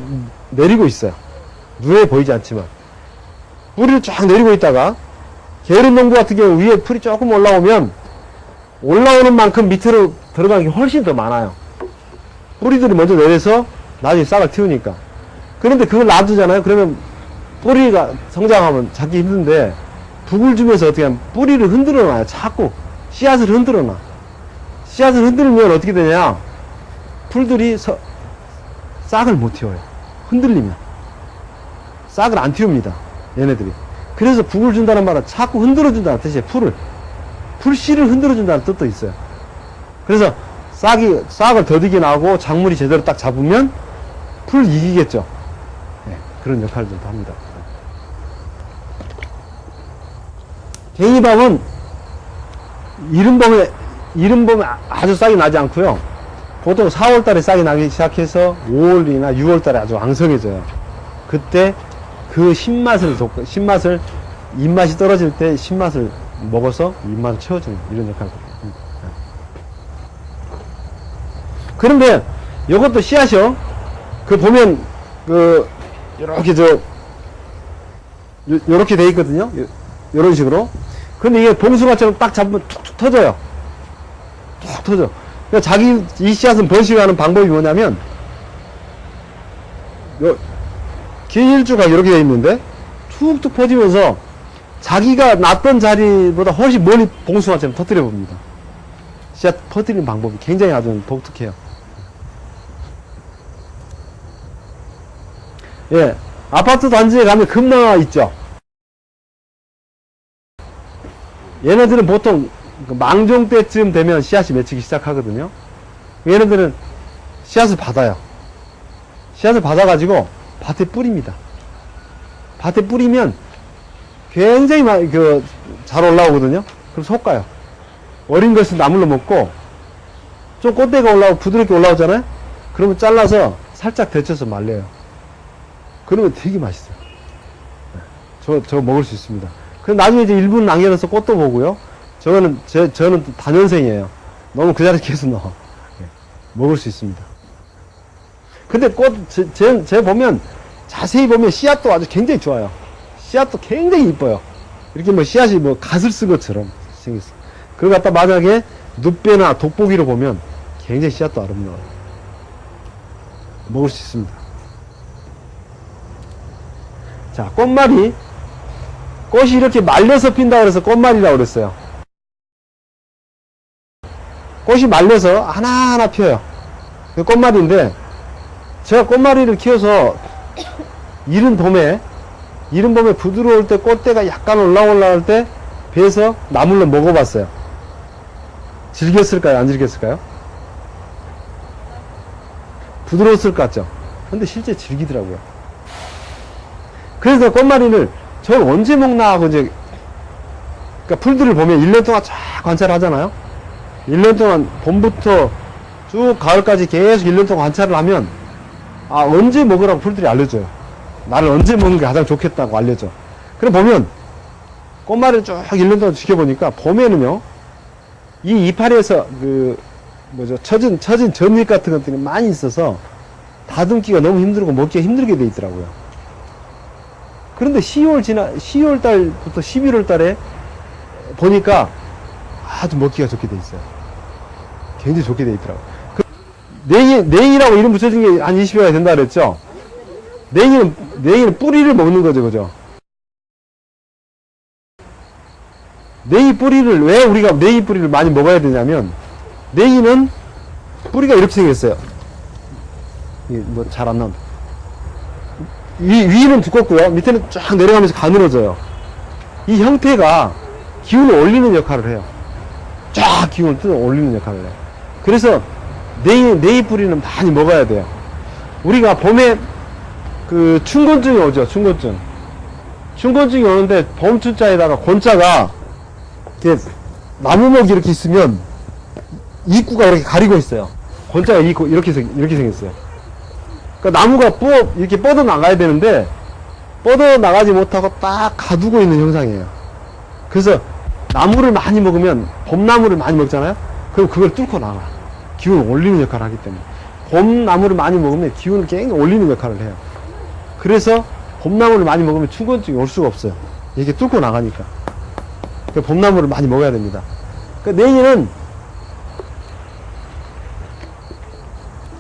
내리고 있어요. 눈에 보이지 않지만 뿌리를 쫙 내리고 있다가, 게으른 농부 같은 경우 위에 풀이 조금 올라오는 만큼 밑으로 들어가는 게 훨씬 더 많아요. 뿌리들이 먼저 내려서 나중에 싹을 틔우니까. 그런데 그걸 놔두잖아요. 그러면 뿌리가 성장하면 잡기 힘든데, 북을 주면서 어떻게 하면 뿌리를 흔들어 놔요. 자꾸 씨앗을 흔들어 놔. 씨앗을 흔들면 어떻게 되냐, 풀들이 싹을 못 틔워요. 흔들리면 싹을 안 틔웁니다, 얘네들이. 그래서 북을 준다는 말은 자꾸 흔들어 준다는 뜻이에요. 풀을 풀씨를 흔들어준다는 뜻도 있어요. 그래서 싹을 더디게 나고 작물이 제대로 딱 잡으면 풀 이기겠죠. 네, 그런 역할들도 합니다. 갱이밥은 이른봄에 아주 싹이 나지 않고요. 보통 4월달에 싹이 나기 시작해서 5월이나 6월달에 아주 왕성해져요. 그때 그 신맛을 입맛이 떨어질 때 신맛을 먹어서 입맛을 채워주는 이런 역할을 합니다. 그런데 이것도 씨앗이요. 보면 요렇게 돼 있거든요. 요런 식으로. 근데 이게 봉숭아처럼 딱 잡으면 툭툭 터져요. 툭 터져. 그러니까 이 씨앗은 번식하는 방법이 뭐냐면, 길쭉가 이렇게 돼 있는데, 툭툭 퍼지면서 자기가 놨던 자리보다 훨씬 멀리 봉숭아처럼 터뜨려 봅니다. 씨앗 퍼뜨리는 방법이 굉장히 아주 독특해요. 예. 아파트 단지에 가면 금나와 있죠. 얘네들은 보통 망종 때쯤 되면 씨앗이 맺히기 시작하거든요. 얘네들은 씨앗을 받아요. 씨앗을 받아가지고 밭에 뿌립니다. 밭에 뿌리면 굉장히 잘 올라오거든요. 그럼 솎아요. 어린 것은 나물로 먹고, 좀 꽃대가 올라오고 부드럽게 올라오잖아요. 그러면 잘라서 살짝 데쳐서 말려요. 그러면 되게 맛있어요. 저거 먹을 수 있습니다. 그럼 나중에 이제 일분 남겨놔서 꽃도 보고요. 저는 또 단연생이에요. 너무 그 자리에 계속 넣어. 먹을 수 있습니다. 근데 제 보면, 자세히 보면 씨앗도 아주 굉장히 좋아요. 씨앗도 굉장히 이뻐요. 이렇게 씨앗이 갓을 쓴 것처럼 생겼어요. 그걸 갖다 만약에 눕배나 돋보기로 보면 굉장히 씨앗도 아름다워요. 먹을 수 있습니다. 자, 꽃말이. 꽃이 이렇게 말려서 핀다 그래서 꽃말이라고 그랬어요. 꽃이 말려서 하나하나 피어요. 그 꽃말인데, 제가 꽃말이를 키워서 이른 봄에 부드러울 때 꽃대가 약간 올라올 때 배에서 나물로 먹어봤어요. 즐겼을까요? 안 즐겼을까요? 부드러웠을 것 같죠? 근데 실제 즐기더라고요. 그래서 꽃말이를 저걸 언제 먹나 하고 그러니까 풀들을 보면 1년 동안 쫙 관찰을 하잖아요. 1년 동안 봄부터 쭉 가을까지 계속 1년 동안 관찰을 하면, 언제 먹으라고 풀들이 알려줘요. 나를 언제 먹는 게 가장 좋겠다고 알려줘. 그럼 보면 꽃말이를 쭉 1년 동안 지켜보니까 봄에는요, 이 이파리에서 처진 전잎 같은 것들이 많이 있어서 다듬기가 너무 힘들고 먹기가 힘들게 돼 있더라고요. 그런데 10월 달부터 11월 달에 보니까 아주 먹기가 좋게 돼 있어요. 굉장히 좋게 돼 있더라고요. 냉이라고 이름 붙여준 게 한 20여가 된다 그랬죠? 냉이는 뿌리를 먹는 거죠, 그죠? 냉이 뿌리를, 왜 우리가 냉이 뿌리를 많이 먹어야 되냐면, 냉이는 뿌리가 이렇게 생겼어요. 이게 잘 안 나온다. 위는 두껍고요. 밑에는 쫙 내려가면서 가늘어져요. 이 형태가 기운을 올리는 역할을 해요. 쫙 기운을 올리는 역할을 해요. 그래서 냉이 뿌리는 많이 먹어야 돼요. 우리가 봄에 춘곤증이 오죠, 춘곤증. 춘곤증이 오는데 봄춘자에다가 곤자가 이렇게 나무목이 이렇게 있으면 입구가 이렇게 가리고 있어요. 곤자가 이렇게 생겼어요. 그러니까 나무가 이렇게 뻗어 나가야 되는데 뻗어 나가지 못하고 딱 가두고 있는 형상이에요. 그래서 나무를 많이 먹으면, 봄나무를 많이 먹잖아요? 그럼 그걸 뚫고 나가. 기운을 올리는 역할을 하기 때문에. 봄나무를 많이 먹으면 기운을 굉장히 올리는 역할을 해요. 그래서 봄나무를 많이 먹으면 춘곤증이 올 수가 없어요. 이게 뚫고 나가니까. 그러니까 봄나무를 많이 먹어야 됩니다. 그러니까 냉이는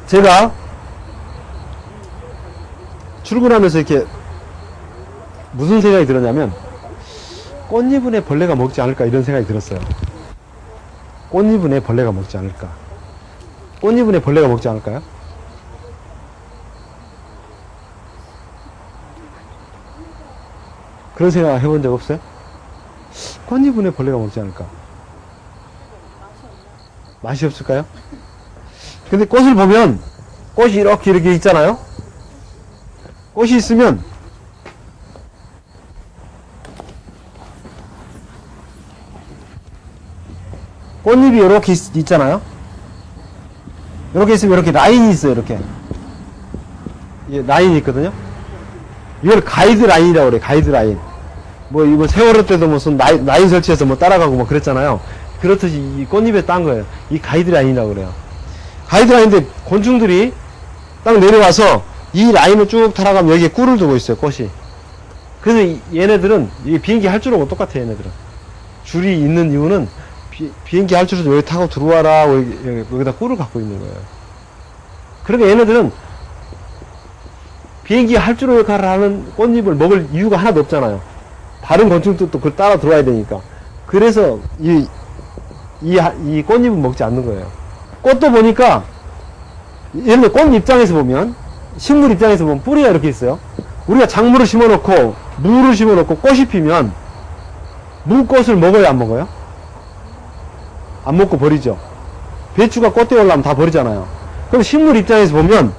제가 출근하면서 이렇게 무슨 생각이 들었냐면, 꽃잎은에 벌레가 먹지 않을까 이런 생각이 들었어요. 꽃잎은에 벌레가 먹지 않을까. 꽃잎은에 벌레가 먹지 않을까요? 그런 생각 해본 적 없어요? 꽃잎은에 벌레가 먹지 않을까. 맛이 없을까요? 근데 꽃을 보면 꽃이 이렇게 있잖아요. 꽃이 있으면 꽃잎이 이렇게 있잖아요. 이렇게 있으면 이렇게 라인이 있어요. 이렇게 라인이 있거든요. 이걸 가이드 라인이라고 그래요. 가이드 라인. 뭐 이거 세월호 때도 무슨 라인 설치해서 뭐 따라가고 뭐 그랬잖아요. 그렇듯이 이 꽃잎에 딴 거예요. 이 가이드 라인이라고 그래요. 가이드 라인인데 곤충들이 딱 내려와서 이 라인을 쭉 타라가면 여기에 꿀을 두고 있어요. 꽃이. 그래서 얘네들은 이 비행기 할줄하고 똑같아요. 얘네들은 줄이 있는 이유는 비행기 할줄에서 여기 타고 들어와라 여기다 꿀을 갖고 있는 거예요. 그러니까 얘네들은 비행기 할줄을 가라는 꽃잎을 먹을 이유가 하나도 없잖아요. 다른 곤충들도 그걸 따라 들어와야 되니까. 그래서 이 꽃잎은 먹지 않는 거예요. 꽃도 보니까 예를 들어 꽃 입장에서 보면, 식물 입장에서 보면 뿌리가 이렇게 있어요. 우리가 작물을 심어놓고 무를 심어놓고 꽃이 피면 무꽃을 먹어야 안 먹어요? 안 먹고 버리죠. 배추가 꽃대 올라오면 다 버리잖아요. 그럼 식물 입장에서 보면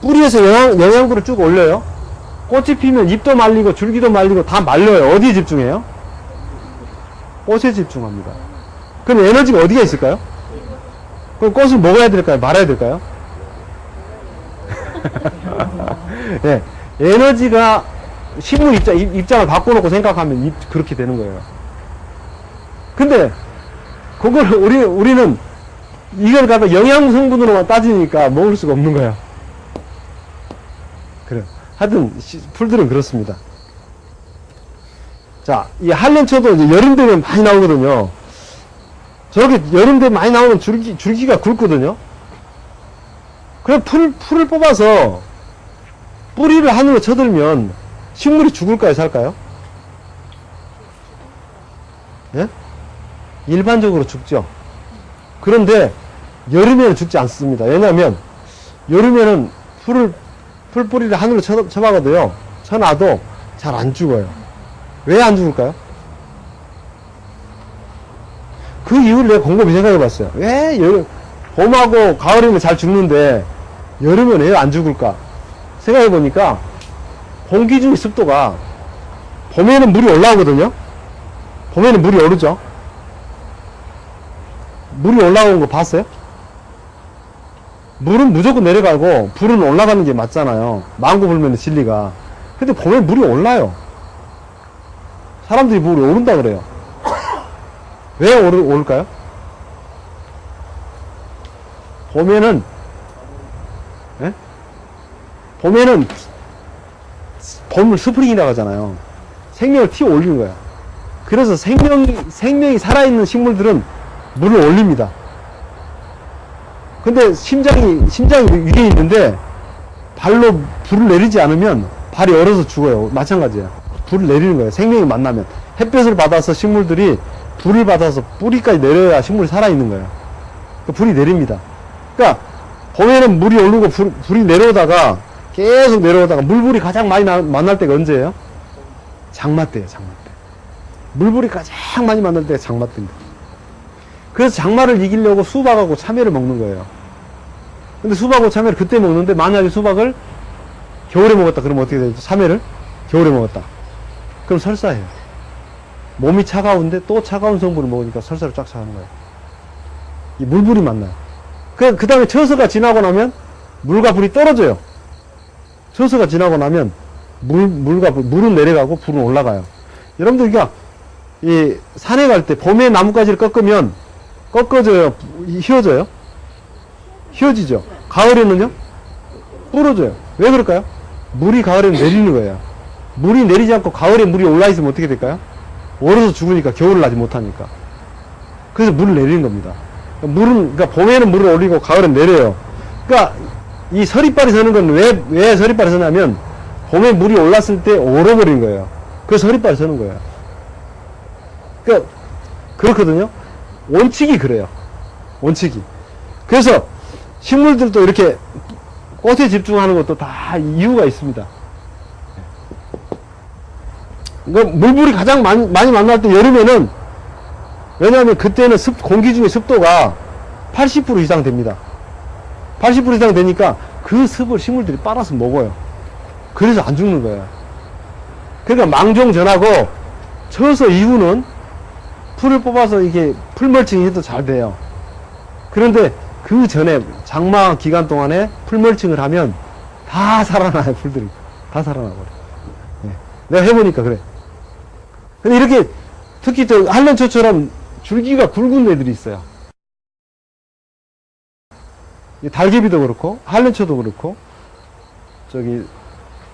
뿌리에서 영양분을 쭉 올려요. 꽃이 피면 잎도 말리고 줄기도 말리고 다 말려요. 어디에 집중해요? 꽃에 집중합니다. 그럼 에너지가 어디가 있을까요? 그럼 꽃을 먹어야 될까요? 말아야 될까요? 네, 에너지가 식물 입장을 바꿔놓고 생각하면 그렇게 되는 거예요. 근데 그걸 우리는 이걸 갖다 영양 성분으로만 따지니까 먹을 수가 없는 거야. 그래. 하여튼 풀들은 그렇습니다. 자, 이 한련초도 이제 여름 되면 많이 나오거든요. 저렇게 여름 되면 많이 나오는 줄기가 굵거든요. 그래 풀을 뽑아서 뿌리를 하늘로 쳐들면 식물이 죽을까요, 살까요? 예? 일반적으로 죽죠. 그런데 여름에는 죽지 않습니다. 왜냐하면 여름에는 풀 뿌리를 하늘로 쳐박아도요, 쳐놔도 잘 안 죽어요. 왜 안 죽을까요? 그 이유를 내가 곰곰이 생각해 봤어요. 왜 봄하고 가을에는 잘 죽는데 여름엔 왜 안 죽을까? 생각해 보니까 공기 중의 습도가, 봄에는 물이 올라오거든요. 봄에는 물이 오르죠. 물이 올라오는 거 봤어요? 물은 무조건 내려가고 불은 올라가는 게 맞잖아요. 망고 불면 진리가. 근데 봄에 물이 올라요. 사람들이 물이 오른다 그래요. 왜 오를까요? 봄에는, 예? 봄에는 봄을 스프링이라고 하잖아요. 생명을 튀어 올리는 거야. 그래서 생명이 살아있는 식물들은 물을 올립니다. 근데 심장이 위에 있는데 발로 불을 내리지 않으면 발이 얼어서 죽어요. 마찬가지예요. 불을 내리는 거예요. 생명이 만나면. 햇볕을 받아서 식물들이 불을 받아서 뿌리까지 내려야 식물이 살아있는 거예요. 그러니까 불이 내립니다. 그러니까 봄에는 물이 오르고 불이 내려오다가 계속 내려오다가 물불이 가장 많이 만날 때가 언제예요? 장마 때예요. 장마 때. 물불이 가장 많이 만날 때가 장마 때입니다. 그래서 장마를 이기려고 수박하고 참외를 먹는 거예요. 근데 수박하고 참외를 그때 먹는데, 만약에 수박을 겨울에 먹었다 그러면 어떻게 되죠? 참외를 겨울에 먹었다 그럼 설사해요. 몸이 차가운데 또 차가운 성분을 먹으니까 설사를 쫙 차는 거예요. 이 물불이 만나요. 그 다음에 처서가 지나고 나면 물과 불이 떨어져요. 처서가 지나고 나면 물은 내려가고 불은 올라가요. 여러분들, 그러니까 이 산에 갈 때 봄에 나뭇가지를 꺾으면 꺾어져요? 휘어져요? 휘어지죠. 가을에는요? 부러져요. 왜 그럴까요? 물이 가을에는 내리는 거예요. 물이 내리지 않고 가을에 물이 올라있으면 어떻게 될까요? 얼어서 죽으니까, 겨울을 나지 못하니까. 그래서 물을 내리는 겁니다. 그러니까 봄에는 물을 올리고 가을엔 내려요. 그러니까 이 서리빨이 서는 건 왜 서리빨이 서냐면, 봄에 물이 올랐을 때 얼어버린 거예요. 그래서 서리빨이 서는 거예요. 그러니까 그렇거든요. 원칙이 그래요. 원칙이. 그래서 식물들도 이렇게 꽃에 집중하는 것도 다 이유가 있습니다. 그러니까 물불이 가장 많이 만날 때 여름에는, 왜냐하면 그때는 공기 중의 습도가 80% 이상 됩니다. 80% 이상 되니까 그 습을 식물들이 빨아서 먹어요. 그래서 안 죽는 거예요. 그러니까 망종전하고 처서 이후는 풀을 뽑아서 이게 풀멀칭 해도 잘 돼요. 그런데 그 전에 장마 기간 동안에 풀멀칭을 하면 다 살아나요. 풀들이 다 살아나버려. 예. 내가 해보니까 그래. 근데 이렇게 특히 저 한련초처럼 줄기가 굵은 애들이 있어요. 달개비도 그렇고 한련초도 그렇고 저기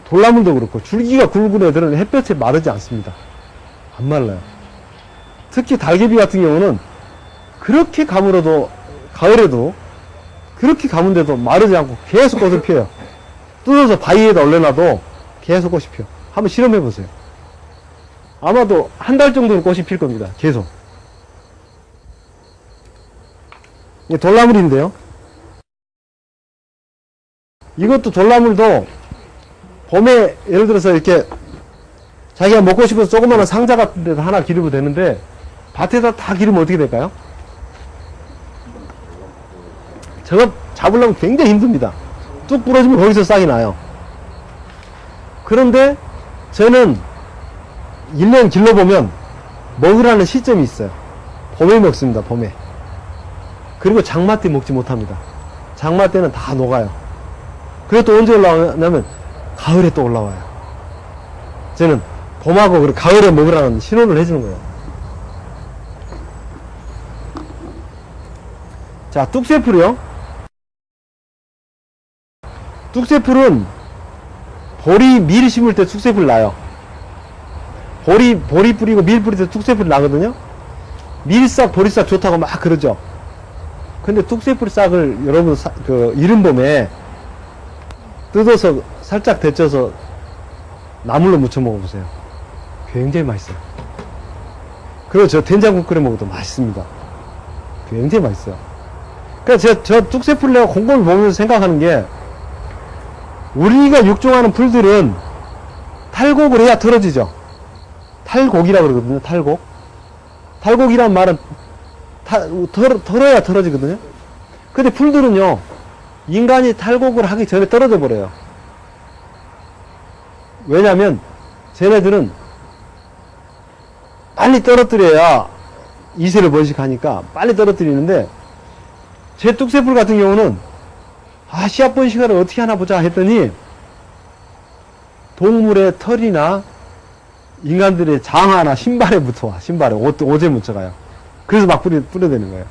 돌나물도 그렇고 줄기가 굵은 애들은 햇볕에 마르지 않습니다. 안 말라요. 특히 달개비 같은 경우는 그렇게 가물어도 가을에도 그렇게 가문데도 마르지 않고 계속 꽃을 피워요. 뜯어서 바위에다 올려놔도 계속 꽃이 피워. 한번 실험해 보세요. 아마도 한 달 정도는 꽃이 필 겁니다. 계속. 이게 돌나물인데요. 이것도 돌나물도 봄에 예를 들어서 이렇게 자기가 먹고 싶어서 조그마한 상자 같은 데다 하나 기르면 되는데 밭에다 다 기르면 어떻게 될까요? 저거 잡으려면 굉장히 힘듭니다. 뚝 부러지면 거기서 싹이 나요. 그런데 저는 1년 길러보면 먹으라는 시점이 있어요. 봄에 먹습니다. 봄에. 그리고 장마 때 먹지 못합니다. 장마 때는 다 녹아요. 그리고 또 언제 올라오냐면 가을에 또 올라와요. 저는 봄하고 가을에 먹으라는 신호를 해주는 거예요. 자, 뚝새풀이요. 뚝새풀은 보리, 밀 심을 때 뚝새풀 나요. 보리 뿌리고 밀 뿌릴 때 뚝새풀이 나거든요. 밀싹, 보리싹 좋다고 막 그러죠. 근데 뚝새풀 싹을 여러분 이른 봄에 뜯어서 살짝 데쳐서 나물로 무쳐 먹어보세요. 굉장히 맛있어요. 그리고 저 된장국 끓여 먹어도 맛있습니다. 굉장히 맛있어요. 그러니까 저 뚝새풀 내가 곰곰이 보면서 생각하는 게 우리가 육종하는 풀들은 탈곡을 해야 털어지죠. 탈곡이라고 그러거든요. 탈곡. 탈곡이란 말은 털어야 털어지거든요. 근데 풀들은요, 인간이 탈곡을 하기 전에 떨어져 버려요. 왜냐면 쟤네들은 빨리 떨어뜨려야 이세를 번식하니까 빨리 떨어뜨리는데, 제 뚝새풀 같은 경우는 씨앗 번식을 어떻게 하나 보자 했더니 동물의 털이나 인간들의 장화나 신발에 묻어와. 신발에 옷에 묻혀가요. 그래서 막 뿌려대는 거예요.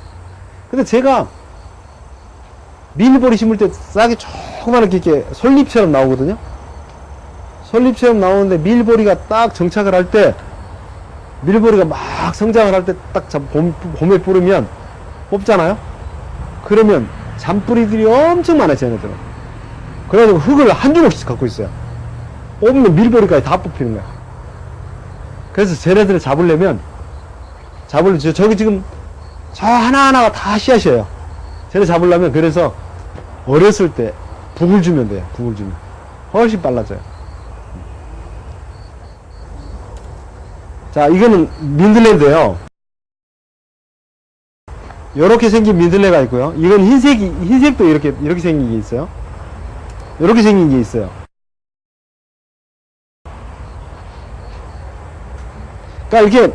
근데 제가 밀보리 심을 때 싹이 조그맣게 이렇게 솔잎처럼 나오거든요. 솔잎처럼 나오는데 밀보리가 딱 정착을 할 때, 밀보리가 막 성장을 할 때 딱 봄에 뿌리면 뽑잖아요. 그러면 잔뿌리들이 엄청 많아요. 쟤네들은. 그래가지고 흙을 한 주먹씩 갖고 있어요. 뽑으면 밀보리까지 다 뽑히는 거야. 그래서 쟤네들을 잡으려면 저기 지금 저 하나하나가 다 씨앗이에요. 쟤네 잡으려면 그래서 어렸을 때 북을 주면 돼요. 북을 주면 훨씬 빨라져요. 자, 이거는 민들레인데요. 요렇게 생긴 민들레가 있고요. 이건 흰색도 이렇게 생긴 게 있어요. 요렇게 생긴 게 있어요. 그러니까 이렇게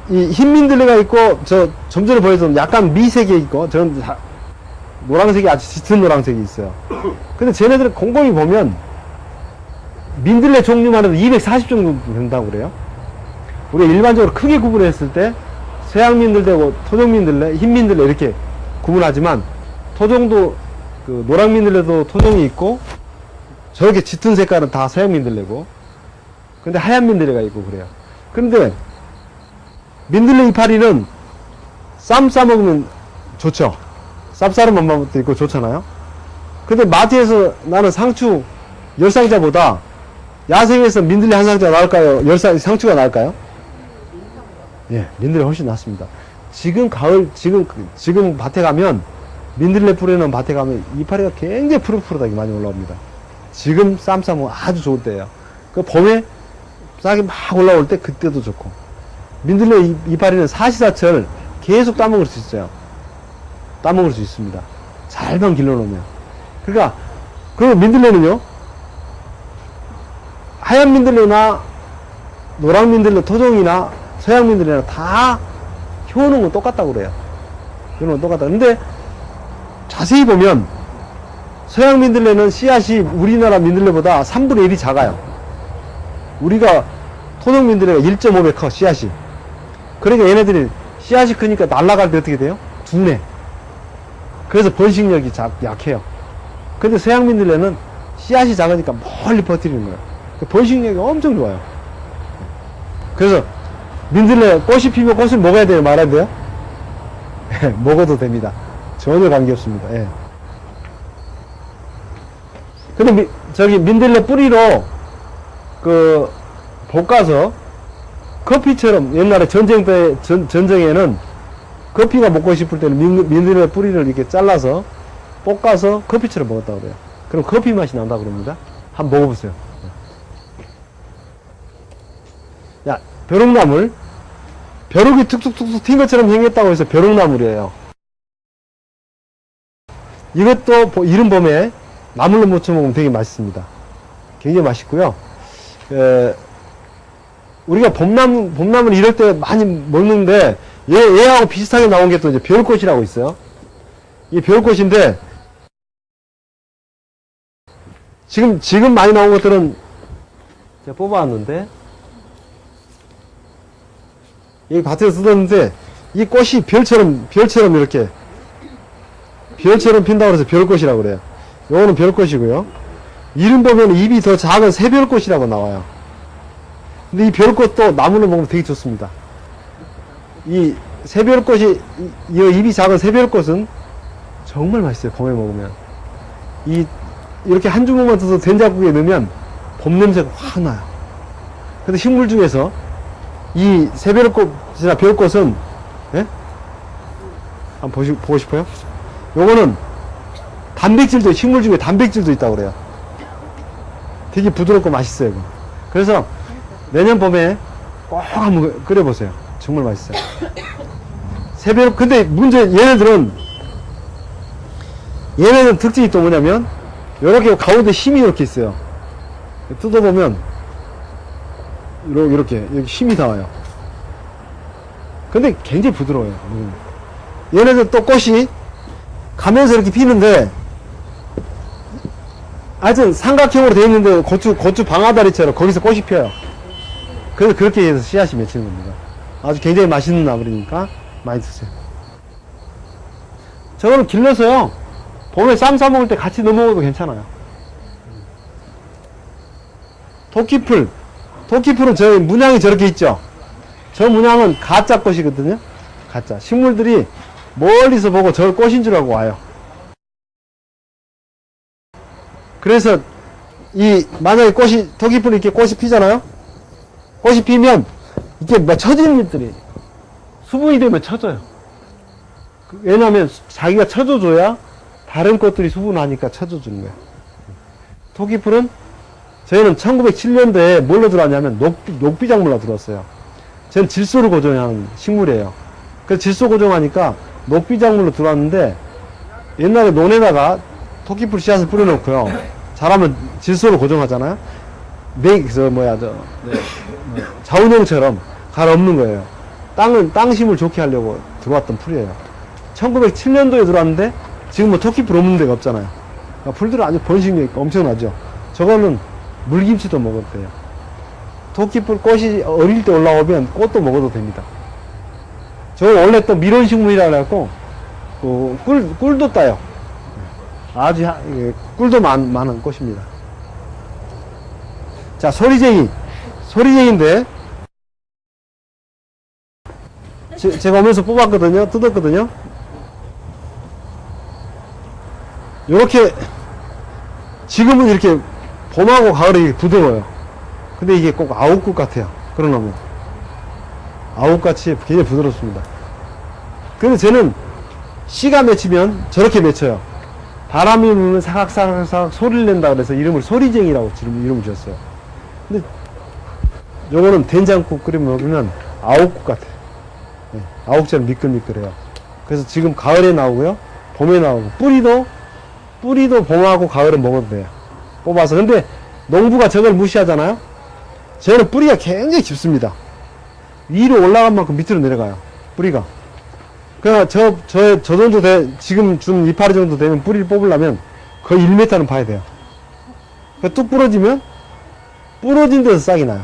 이 흰 민들레가 있고, 좀 전에 보여준 약간 미색이 있고, 저는 노란색이 아주 짙은 노란색이 있어요. 근데 쟤네들은 곰곰이 보면 민들레 종류만 해도 240 정도 된다고 그래요. 우리가 일반적으로 크게 구분했을 때 서양민들레고 토종민들레, 흰민들레 이렇게 구분하지만, 토종도 노랑민들레도 토종이 있고, 저렇게 짙은 색깔은 다 서양민들레고, 근데 하얀 민들레가 있고 그래요. 근데 민들레 이파리는 쌈 싸먹으면 좋죠. 쌉싸름한 맛도 있고 좋잖아요. 근데 마트에서 나는 상추 10상자보다 야생에서 민들레 한 상자 나을까요? 상추가 나을까요? 예, 민들레 훨씬 낫습니다. 지금 지금 밭에 가면, 민들레 뿌리는 밭에 가면 이파리가 굉장히 푸릇푸릇하게 많이 올라옵니다. 지금 쌈 싸먹으면 아주 좋을 때예요. 그 봄에 싹이 막 올라올 때 그때도 좋고. 민들레 이파리는 사시사철 계속 따먹을 수 있어요. 따먹을 수 있습니다. 잘만 길러놓으면. 그러니까, 그리고 민들레는요, 하얀 민들레나 노랑 민들레, 토종이나 서양 민들레나 다 효능은 똑같다고 그래요. 효능은 똑같다. 근데 자세히 보면 서양 민들레는 씨앗이 우리나라 민들레보다 3분의 1이 작아요. 우리가 토종 민들레가 1.5배 커, 씨앗이. 그러니까 얘네들이 씨앗이 크니까 날아갈 때 어떻게 돼요? 둔해. 그래서 번식력이 약해요. 근데 서양 민들레는 씨앗이 작으니까 멀리 퍼뜨리는 거예요. 번식력이 엄청 좋아요. 그래서 민들레 꽃이 피면 꽃을 먹어야 돼요? 말아야 돼요? 먹어도 됩니다. 전혀 관계없습니다. 예. 근데 저기 민들레 뿌리로 그 볶아서 커피처럼 옛날에 전쟁 때 전쟁에는 커피가 먹고 싶을 때는 민들레 뿌리를 이렇게 잘라서 볶아서 커피처럼 먹었다고 그래요. 그럼 커피 맛이 난다고 그럽니다. 한번 먹어보세요. 야, 벼룩나물. 벼룩이 툭툭툭툭 튄 것처럼 생겼다고 해서 벼룩나물이에요. 이것도 이른 봄에 나물로 무쳐 먹으면 되게 맛있습니다. 굉장히 맛있고요. 우리가 봄나물 이럴 때 많이 먹는데 얘하고 비슷하게 나온 게 또 이제 별꽃이라고 있어요. 이 별꽃인데 지금 많이 나온 것들은 제가 뽑아왔는데 여기 밭에서 뜯었는데 이 꽃이 별처럼 이렇게 별처럼 핀다고 해서 별꽃이라고 그래요. 요거는 별꽃이고요. 이름 보면 입이 더 작은 새별꽃이라고 나와요. 근데 이 별꽃도 나무로 먹으면 되게 좋습니다. 이 새별꽃이 이 입이 작은 새별꽃은 정말 맛있어요. 봄에 먹으면 이렇게 한 주먹만 떠서 된장국에 넣으면 봄 냄새가 확 나요. 근데 식물 중에서 이 새별꽃이나 별꽃은 예? 한번 보고 싶어요? 요거는 단백질도 식물 중에 단백질도 있다고 그래요. 되게 부드럽고 맛있어요. 이거. 그래서 내년 봄에 꼭 한번 끓여보세요. 정말 맛있어요. 근데 문제 얘네들은 특징이 또 뭐냐면 요렇게 가운데 힘이 이렇게 있어요. 뜯어보면 이렇게 힘이 닿아요. 근데 굉장히 부드러워요. 얘네들 또 꽃이 가면서 이렇게 피는데 하여튼 삼각형으로 되어 있는데 고추 방아다리처럼 거기서 꽃이 피어요. 그래서 그렇게 해서 씨앗이 맺히는 겁니다. 아주 굉장히 맛있는 나물이니까 많이 드세요. 저거는 길러서요 봄에 쌈 싸먹을 때 같이 넣어 먹어도 괜찮아요. 토끼풀은 저희 문양이 저렇게 있죠. 저 문양은 가짜 꽃이거든요. 가짜 식물들이 멀리서 보고 저 꽃인 줄 알고 와요. 그래서 만약에 토끼풀이 이렇게 꽃이 피잖아요. 꽃이 피면 이렇게 막 처지는 것들이 수분이 되면 처져요. 왜냐하면 자기가 처져줘야 다른 꽃들이 수분하니까 처져주는 거예요. 토끼풀은 저희는 1907년도에 뭘로 들어왔냐면 녹비작물로 들어왔어요. 저는 질소를 고정하는 식물이에요. 그래서 질소 고정하니까 녹비작물로 들어왔는데 옛날에 논에다가 토끼풀 씨앗을 뿌려놓고요. 자라면 질소를 고정하잖아요. 자운형처럼 갈아엎는 거예요. 땅심을 좋게 하려고 들어왔던 풀이에요. 1907년도에 들어왔는데 지금 뭐 토끼풀 없는 데가 없잖아요. 그러니까 풀들은 아주 번식력이 엄청나죠. 저거는 물김치도 먹어도 돼요. 토끼풀 꽃이 어릴 때 올라오면 꽃도 먹어도 됩니다. 저거 원래 또 밀원식물이라 그래갖고 꿀도 따요. 아주 꿀도 많은 꽃입니다. 자, 소리쟁이인데 제가 오면서 뽑았거든요. 뜯었거든요. 요렇게 지금은 이렇게 봄하고 가을이 부드러워요. 근데 이게 꼭 아욱국 같아요. 그러면 아욱같이 굉장히 부드럽습니다. 그래서 저는 씨가 맺히면 저렇게 맺혀요. 바람이 불면 사각사각 소리를 낸다 그래서 이름을 소리쟁이라고 이름을 지었어요. 근데 요거는 된장국 끓여 먹으면 아욱국 같아요. 네. 아욱처럼 미끌미끌해요. 그래서 지금 가을에 나오고요. 봄에 나오고, 뿌리도 봄하고 가을에 먹어도 돼요. 뽑아서. 근데 농부가 저걸 무시하잖아요? 저는 뿌리가 굉장히 깊습니다. 위로 올라간 만큼 밑으로 내려가요. 뿌리가. 그러니까 저 정도 지금 준 이파리 정도 되면 뿌리를 뽑으려면 거의 1m는 봐야 돼요. 그러니까 뚝 부러지면 부러진 데서 싹이 나요.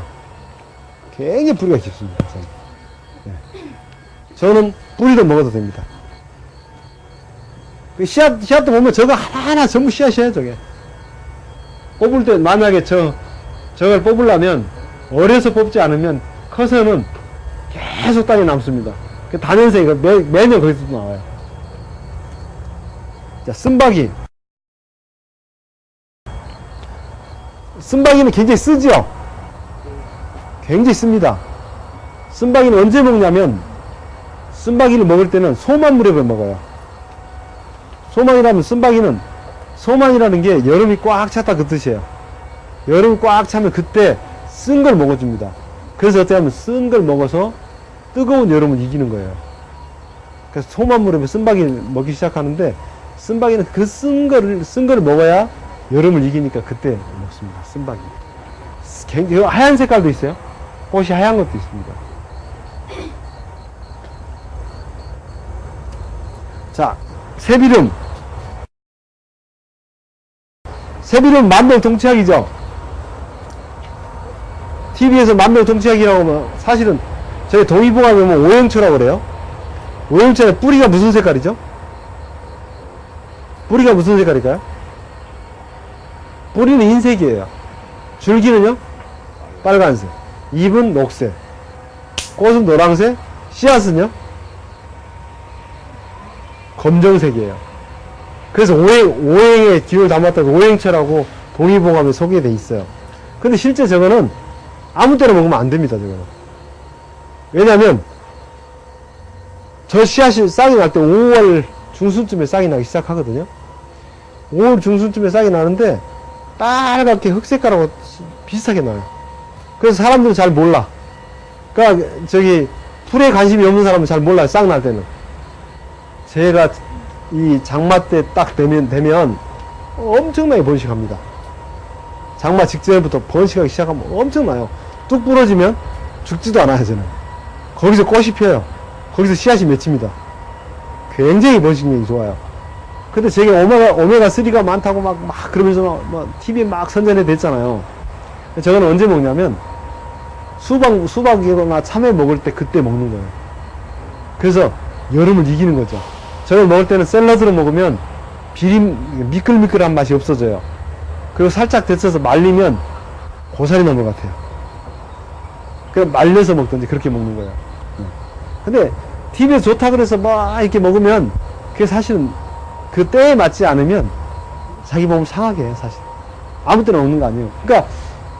굉장히 뿌리가 깊습니다. 저는 뿌리도 먹어도 됩니다. 씨앗도 보면 저거 하나하나 전부 씨앗이에요, 저게. 뽑을 때, 만약에 저걸 뽑으려면, 어려서 뽑지 않으면, 커서는 계속 땅에 남습니다. 단연생이 매년 거기서 나와요. 자, 쓴바귀. 쓴바귀는 굉장히 쓰죠? 굉장히 씁니다. 쓴바귀는 언제 먹냐면, 쓴바귀를 먹을 때는 소만 무렵에 먹어요. 소만이라면 소만이라는 게 여름이 꽉 찼다 그 뜻이에요. 여름이 꽉 차면 그때 쓴 걸 먹어줍니다. 그래서 어떻게 하면 쓴 걸 먹어서 뜨거운 여름을 이기는 거예요. 그래서 소만 무렵에 쓴바귀를 먹기 시작하는데, 쓴바귀는 그 쓴 걸 먹어야 여름을 이기니까 그때 먹습니다. 쓴바귀. 굉장히 하얀 색깔도 있어요. 꽃이 하얀 것도 있습니다. 자, 새비름. 새비름 만병통치약이죠. TV에서 만병통치약이라고 하면 사실은 저희 동의보감에 보면 오행초라고 그래요. 오행초의 뿌리가 무슨 색깔이죠? 뿌리가 무슨 색깔일까요? 뿌리는 흰색이에요. 줄기는요? 빨간색. 잎은 녹색. 꽃은 노란색. 씨앗은요? 검정색이에요. 그래서 오행의 기운을 담았다고 오행처라고 동의보감에 소개되어 있어요. 근데 실제 저거는 아무 때나 먹으면 안 됩니다, 저거는. 왜냐면, 저 씨앗이 싹이 날 때 5월 중순쯤에 싹이 나기 시작하거든요. 5월 중순쯤에 싹이 나는데, 빨갛게 흑색깔하고 비슷하게 나요. 그래서 사람들은 잘 몰라. 그러니까, 풀에 관심이 없는 사람은 잘 몰라요, 싹 날 때는. 제가 이 장마 때 딱 되면 엄청나게 번식합니다. 장마 직전부터 번식하기 시작하면 엄청나요. 뚝 부러지면 죽지도 않아요, 저는. 거기서 꽃이 펴요. 거기서 씨앗이 맺힙니다. 굉장히 번식력이 좋아요. 근데 제게 오메가3가 많다고 막 그러면서 TV에 막 선전해 댔잖아요. 저거는 언제 먹냐면, 수박이거나 참외 먹을 때 그때 먹는 거예요. 그래서 여름을 이기는 거죠. 저걸 먹을 때는 샐러드로 먹으면 미끌미끌한 맛이 없어져요. 그리고 살짝 데쳐서 말리면 고사리 나물 같아요. 그냥 말려서 먹든지 그렇게 먹는 거예요. 근데 TV에서 좋다 그래서 막 이렇게 먹으면 그게 사실은 그 때에 맞지 않으면 자기 몸을 상하게 해요, 사실. 아무 때나 먹는 거 아니에요. 그러니까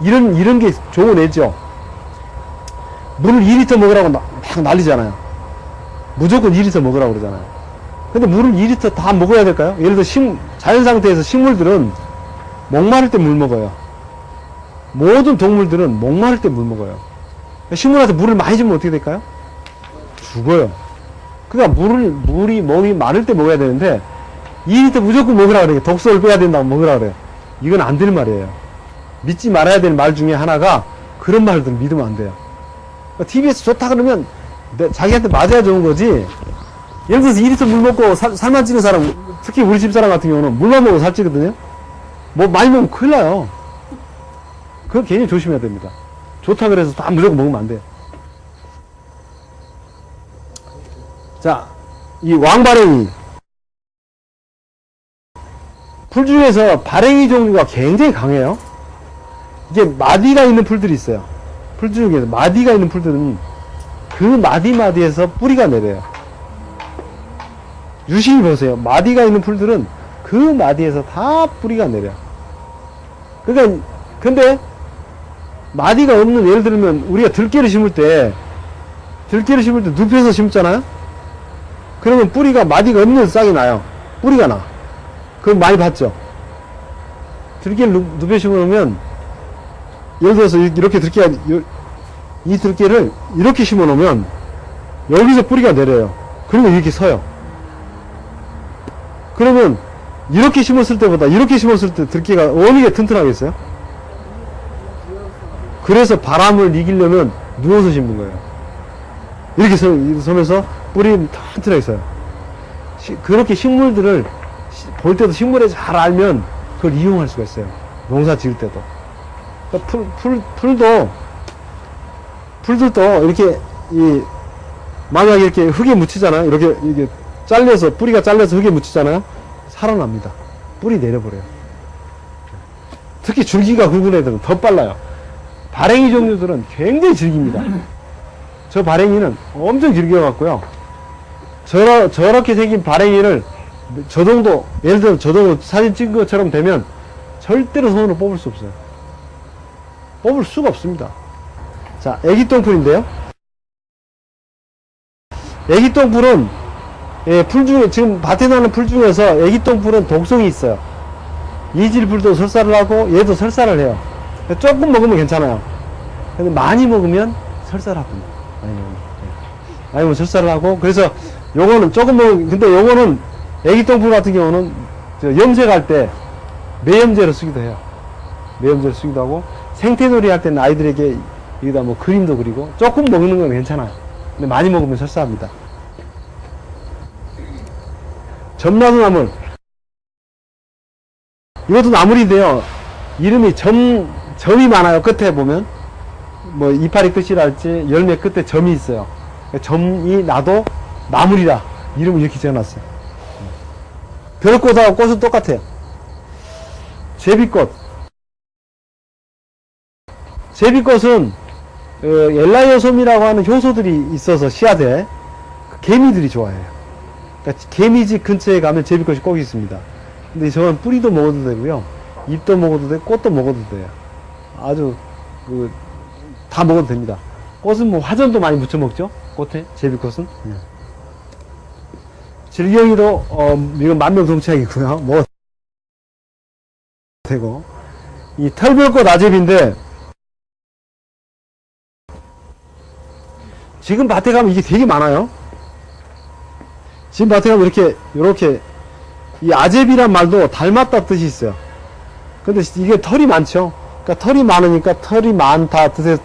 이런 게 좋은 애죠. 물을 2리터 먹으라고 막 난리잖아요. 무조건 2리터 먹으라고 그러잖아요. 근데 물을 2리터 다 먹어야 될까요? 예를 들어 자연 상태에서 식물들은 목마를 때 물 먹어요. 모든 동물들은 목마를 때 물 먹어요. 식물한테 물을 많이 주면 어떻게 될까요? 죽어요. 그러니까 물이 몸이 마를 때 먹어야 되는데 2리터 무조건 먹으라 그래요. 독소를 빼야 된다고 먹으라 그래요. 이건 안 될 말이에요. 믿지 말아야 될 말 중에 하나가 그런 말들 믿으면 안 돼요. TV에서 좋다 그러면 자기한테 맞아야 좋은 거지. 예를 들어서 2리터 물 먹고 살만 찌는 사람, 특히 우리 집사람 같은 경우는 물만 먹고 살찌거든요. 뭐 많이 먹으면 큰일 나요. 그거 굉장히 조심해야 됩니다. 좋다 그래서 다 무조건 먹으면 안 돼요. 자, 이 왕바랭이. 풀 중에서 바랭이 종류가 굉장히 강해요. 이게 마디가 있는 풀들이 있어요. 풀 중에서 마디가 있는 풀들은 그 마디마디에서 뿌리가 내려요. 유심히 보세요. 마디가 있는 풀들은 그 마디에서 다 뿌리가 내려. 그러니까, 근데, 마디가 없는, 예를 들면, 우리가 들깨를 심을 때 눕혀서 심잖아요? 그러면 뿌리가, 마디가 없는 싹이 나요. 뿌리가 나. 그거 많이 봤죠? 들깨를 눕혀 심어놓으면, 예를 들어서 이렇게 이 들깨를 이렇게 심어놓으면, 여기서 뿌리가 내려요. 그리고 이렇게 서요. 그러면 이렇게 심었을 때보다 이렇게 심었을 때 들깨가 어느 게 튼튼하겠어요? 그래서 바람을 이기려면 누워서 심는 거예요. 이렇게 서면서 뿌리 튼튼하게 서요. 그렇게 식물들을 볼 때도 식물에 잘 알면 그걸 이용할 수가 있어요. 농사 지을 때도. 그러니까 풀들도 이렇게 만약에 이렇게 흙에 묻히잖아요. 이렇게 뿌리가 잘려서 흙에 묻히잖아요. 살아납니다. 뿌리 내려버려요. 특히 줄기가 굵은 애들은 더 빨라요. 발행이 종류들은 굉장히 질깁니다. 저 발행이는 엄청 질겨갖고요. 저렇게 생긴 발행이를 저 정도, 예를 들어 저 정도 사진 찍은 것처럼 되면 절대로 손으로 뽑을 수 없어요. 뽑을 수가 없습니다. 자, 애기똥풀인데요. 애기똥풀은, 풀 중에, 지금 밭에 나는 풀 중에서 애기똥풀은 독성이 있어요. 이질풀도 설사를 하고, 얘도 설사를 해요. 조금 먹으면 괜찮아요. 근데 많이 먹으면 설사를 합니다. 많이 먹으면 설사를 하고, 그래서 요거는 조금 먹으면, 근데 요거는 애기똥풀 같은 경우는 염색할 때 매염제로 쓰기도 해요. 매염제로 쓰기도 하고, 생태놀이 할 때는 아이들에게 여기다 뭐 그림도 그리고, 조금 먹는 건 괜찮아요. 근데 많이 먹으면 설사합니다. 점나무나물. 이것도 나물인데요. 이름이 점이 많아요. 끝에 보면. 뭐, 이파리 끝이랄지, 열매 끝에 점이 있어요. 점이 나도 나물이라. 이름을 이렇게 지어놨어요. 벼룩꽃하고 꽃은 똑같아요. 제비꽃. 제비꽃은 엘라이오솜이라고 하는 효소들이 있어서 씨앗에 개미들이 좋아해요. 그러니까 개미집 근처에 가면 제비꽃이 꼭 있습니다. 근데 저건 뿌리도 먹어도 되고요, 잎도 먹어도 되고 꽃도 먹어도 돼요. 아주 다 먹어도 됩니다. 꽃은 뭐 화전도 많이 무쳐 먹죠. 꽃에 제비꽃은. 질경이도 이건 만병통치약이고요. 뭐 되고, 이 털별꽃 아제비인데 지금 밭에 가면 이게 되게 많아요. 지금 밭에 가면 이렇게 이 아제비란 말도 닮았다 뜻이 있어요. 근데 이게 털이 많죠. 그러니까 털이 많으니까 털이 많다 뜻에서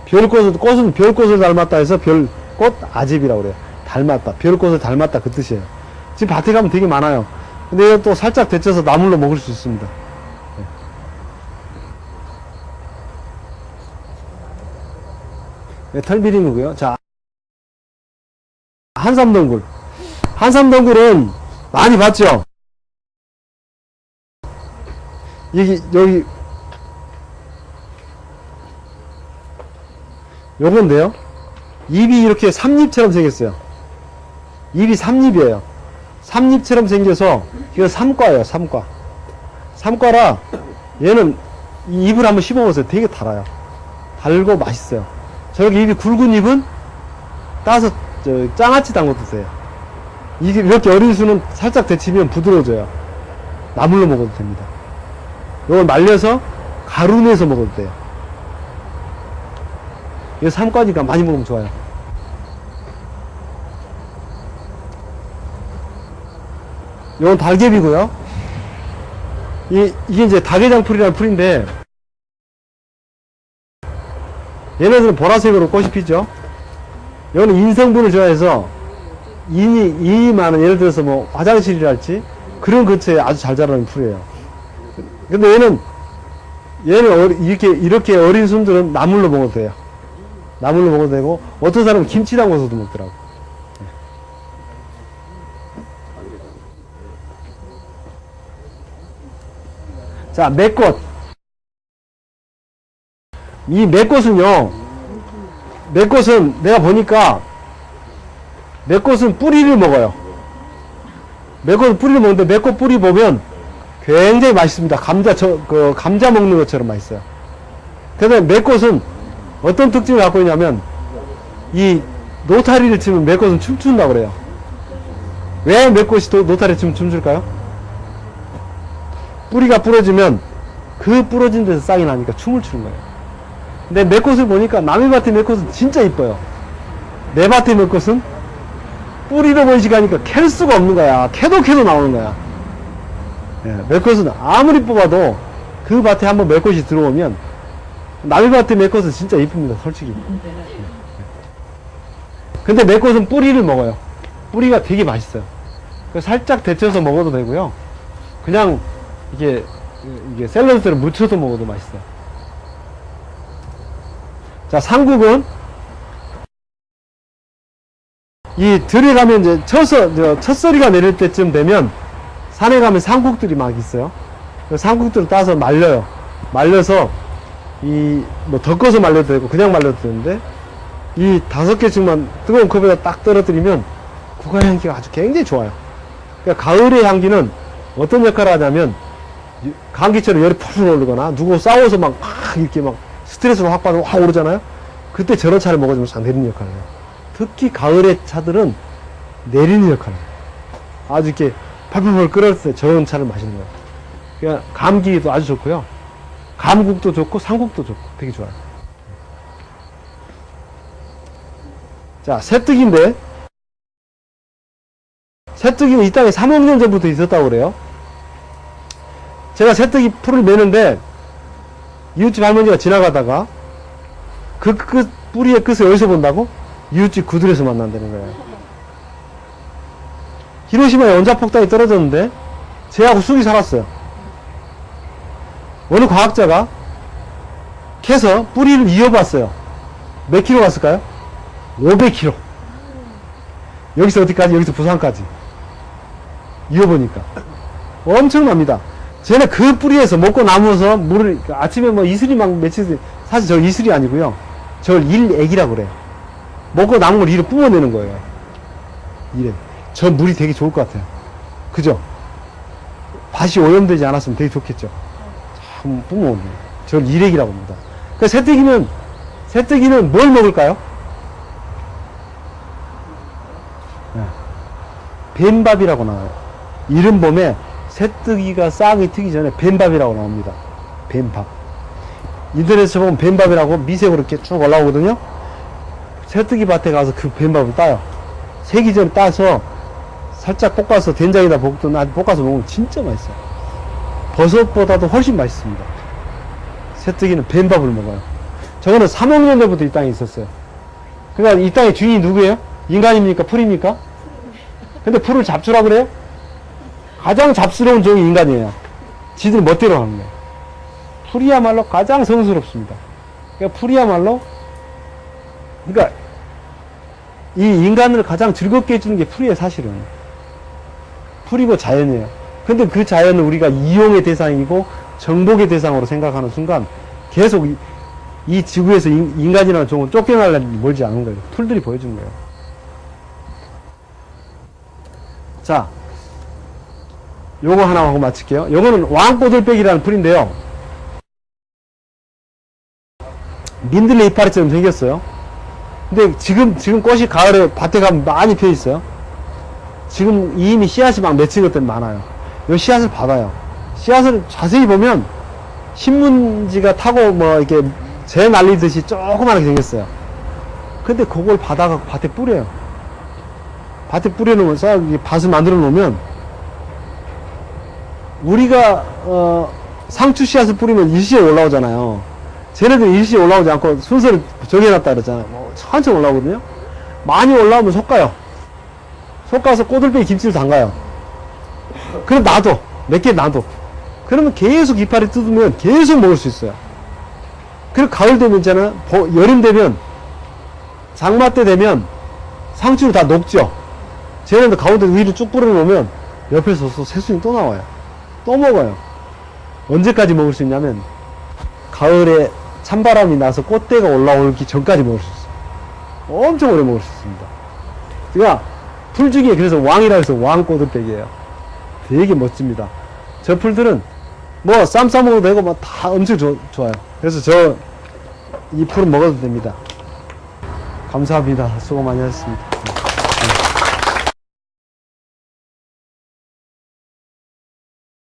꽃은 별꽃을 닮았다 해서 별꽃 아제비라고 그래요. 닮았다, 별꽃을 닮았다 그 뜻이에요. 지금 밭에 가면 되게 많아요. 근데 이거 또 살짝 데쳐서 나물로 먹을 수 있습니다. 네, 털비린이고요. 자, 한삼덩굴. 한삼덩굴은 많이 봤죠? 여기 요건데요. 잎이 이렇게 삼잎처럼 생겼어요. 잎이 삼잎이에요. 삼잎처럼 생겨서 이거 삼과예요. 삼과라 얘는 이 잎을 한번 씹어보세요. 되게 달아요. 달고 맛있어요. 저렇게 잎이 굵은 잎은 따서 장아찌 담궈 드세요. 이게 이렇게 어린 수는 살짝 데치면 부드러워져요. 나물로 먹어도 됩니다. 이걸 말려서 가루 내서 먹어도 돼요. 이거 삼과니까 많이 먹으면 좋아요. 이건 달개비고요. 이게 이제 다개장풀이라는 풀인데, 얘네들은 보라색으로 꽃이 피죠. 이거는 인성분을 좋아해서 인이 많은, 예를 들어서 뭐 화장실이랄지 그런 근처에 아주 잘 자라는 풀이에요. 근데 얘는 이렇게 어린 순들은 나물로 먹어도 돼요. 나물로 먹어도 되고, 어떤 사람은 김치 담궈서도 먹더라고. 자, 맥꽃. 이 맥꽃은요, 맥꽃은 내가 보니까 맥꽃은 뿌리를 먹어요. 맥꽃은 뿌리를 먹는데, 맥꽃 뿌리 보면 굉장히 맛있습니다. 감자 먹는 것처럼 맛있어요. 그래서 맥꽃은 어떤 특징을 갖고 있냐면, 이 노타리를 치면 맥꽃은 춤춘다고 그래요. 왜 맥꽃이 노타리 치면 춤출까요? 뿌리가 부러지면 그 부러진 데서 싹이 나니까 춤을 추는 거예요. 근데 맥꽃을 보니까 남의 밭의 맥꽃은 진짜 이뻐요. 내 밭에 몇 것은 뿌리로 번식하니까 캘 수가 없는 거야. 캐도 나오는 거야. 예, 몇 것은 아무리 뽑아도 그 밭에 한번 몇 것이 들어오면 남의 밭에 몇 것은 진짜 이쁩니다, 솔직히. 근데 몇 것은 뿌리를 먹어요. 뿌리가 되게 맛있어요. 살짝 데쳐서 먹어도 되고요. 그냥 이게 샐러드를 무쳐서 먹어도 맛있어요. 자, 상국은 이 들에 가면 이제 첫서리가 내릴 때쯤 되면 산에 가면 상국들이 막 있어요. 그 상국들을 따서 말려요. 말려서 뭐 덮어서 말려도 되고 그냥 말려도 되는데 이 5개씩만 뜨거운 컵에다 딱 떨어뜨리면 국화 향기가 아주 굉장히 좋아요. 그러니까 가을의 향기는 어떤 역할을 하냐면 감기처럼 열이 펄펄 오르거나 누구 싸워서 막 이렇게 막 스트레스를 확 받으면 확 오르잖아요. 그때 저런 차를 먹어주면 잘 내리는 역할을 해요. 특히 가을의 차들은 내리는 역할을 해요. 아주 이렇게 펄펄펄 끓을 때 저런 차를 마시는 거예요. 그러니까 감기도 아주 좋고요. 감국도 좋고 상국도 좋고 되게 좋아요. 자, 새뜨기인데 새뜨기는 이 땅에 3억 년 전부터 있었다고 그래요. 제가 새뜨기 풀을 매는데 이웃집 할머니가 지나가다가 그 뿌리의 끝을 어디서 본다고? 이웃집 구들에서 만난다는 거예요. 히로시마에 원자폭탄이 떨어졌는데 쟤하고 쑥이 살았어요. 어느 과학자가 캐서 뿌리를 이어봤어요. 몇 킬로 갔을까요? 500km. 여기서 어디까지? 여기서 부산까지. 이어보니까 엄청납니다. 쟤는 그 뿌리에서 먹고 남아서 물을 아침에 뭐 이슬이 막 맺히지. 사실 저 이슬이 아니고요. 저걸 일액이라고 그래요. 먹고 남은 걸 이로 뿜어내는 거예요. 이래. 저 물이 되게 좋을 것 같아요. 그죠? 밭이 오염되지 않았으면 되게 좋겠죠. 참 뿜어오는 거예요. 저걸 일액이라고 합니다. 그 새뜨기는 뭘 먹을까요? 네. 뱀밥이라고 나와요. 이른 봄에 새뜨기가 싹이 트기 전에 뱀밥이라고 나옵니다. 뱀밥. 인터넷에 보면 뱀밥이라고 미색으로 이렇게 쭉 올라오거든요. 새뜨기 밭에 가서 그 뱀밥을 따요. 새기 전에 따서 살짝 볶아서 된장에다 볶아서 먹으면 진짜 맛있어요. 버섯보다도 훨씬 맛있습니다. 새뜨기는 뱀밥을 먹어요. 저거는 3억 년 전부터 이 땅에 있었어요. 그러니까 이 땅의 주인이 누구예요? 인간입니까? 풀입니까? 근데 풀을 잡수라 그래요? 가장 잡스러운 종이 인간이에요. 지들 멋대로 하는 거예요. 풀이야말로 가장 성스럽습니다. 그러니까 풀이야말로, 그러니까 이 인간을 가장 즐겁게 해주는 게 풀이에요, 사실은. 풀이고 자연이에요. 근데 그 자연을 우리가 이용의 대상이고 정복의 대상으로 생각하는 순간 계속 이 지구에서 인간이라는 종은 쫓겨나려니 멀지 않은 거예요. 풀들이 보여준 거예요. 자, 요거 하나 하고 마칠게요. 요거는 왕꼬들빼기라는 풀인데요. 민들레 이파리처럼 생겼어요. 근데 지금 꽃이 가을에 밭에 가면 많이 펴 있어요. 지금 이미 씨앗이 막 맺힌 것들이 많아요. 요 씨앗을 받아요. 씨앗을 자세히 보면 신문지가 타고 뭐 이렇게 재 날리듯이 조그맣게 생겼어요. 근데 그걸 받아가고 밭에 뿌려요. 밭에 뿌려놓으면서 밭을 만들어 놓으면 우리가 상추 씨앗을 뿌리면 일시에 올라오잖아요. 쟤네들 일시에 올라오지 않고 순서를 정해놨다 그러잖아요. 뭐 천천히 올라오거든요. 많이 올라오면 솎아요. 솎아서 꼬들빼기 김치를 담가요. 그럼 놔둬. 몇 개 놔둬. 그러면 계속 이파리 뜯으면 계속 먹을 수 있어요. 그리고 가을 되면 있잖아요. 여름 되면 장마 때 되면 상추를 다 녹죠. 쟤네들 가운데 위로 쭉 뿌려놓으면 옆에서 새순이 또 나와요. 또 먹어요. 언제까지 먹을 수 있냐면 가을에 찬바람이 나서 꽃대가 올라오기 전까지 먹을 수 있어요. 엄청 오래 먹을 수 있습니다. 그러니까 풀 중에 그래서 왕이라 해서 왕꼬들빼기예요. 되게 멋집니다. 저 풀들은 뭐 쌈 싸먹어도 되고 뭐 다 엄청 좋아요. 그래서 이 풀은 먹어도 됩니다. 감사합니다. 수고 많이 하셨습니다.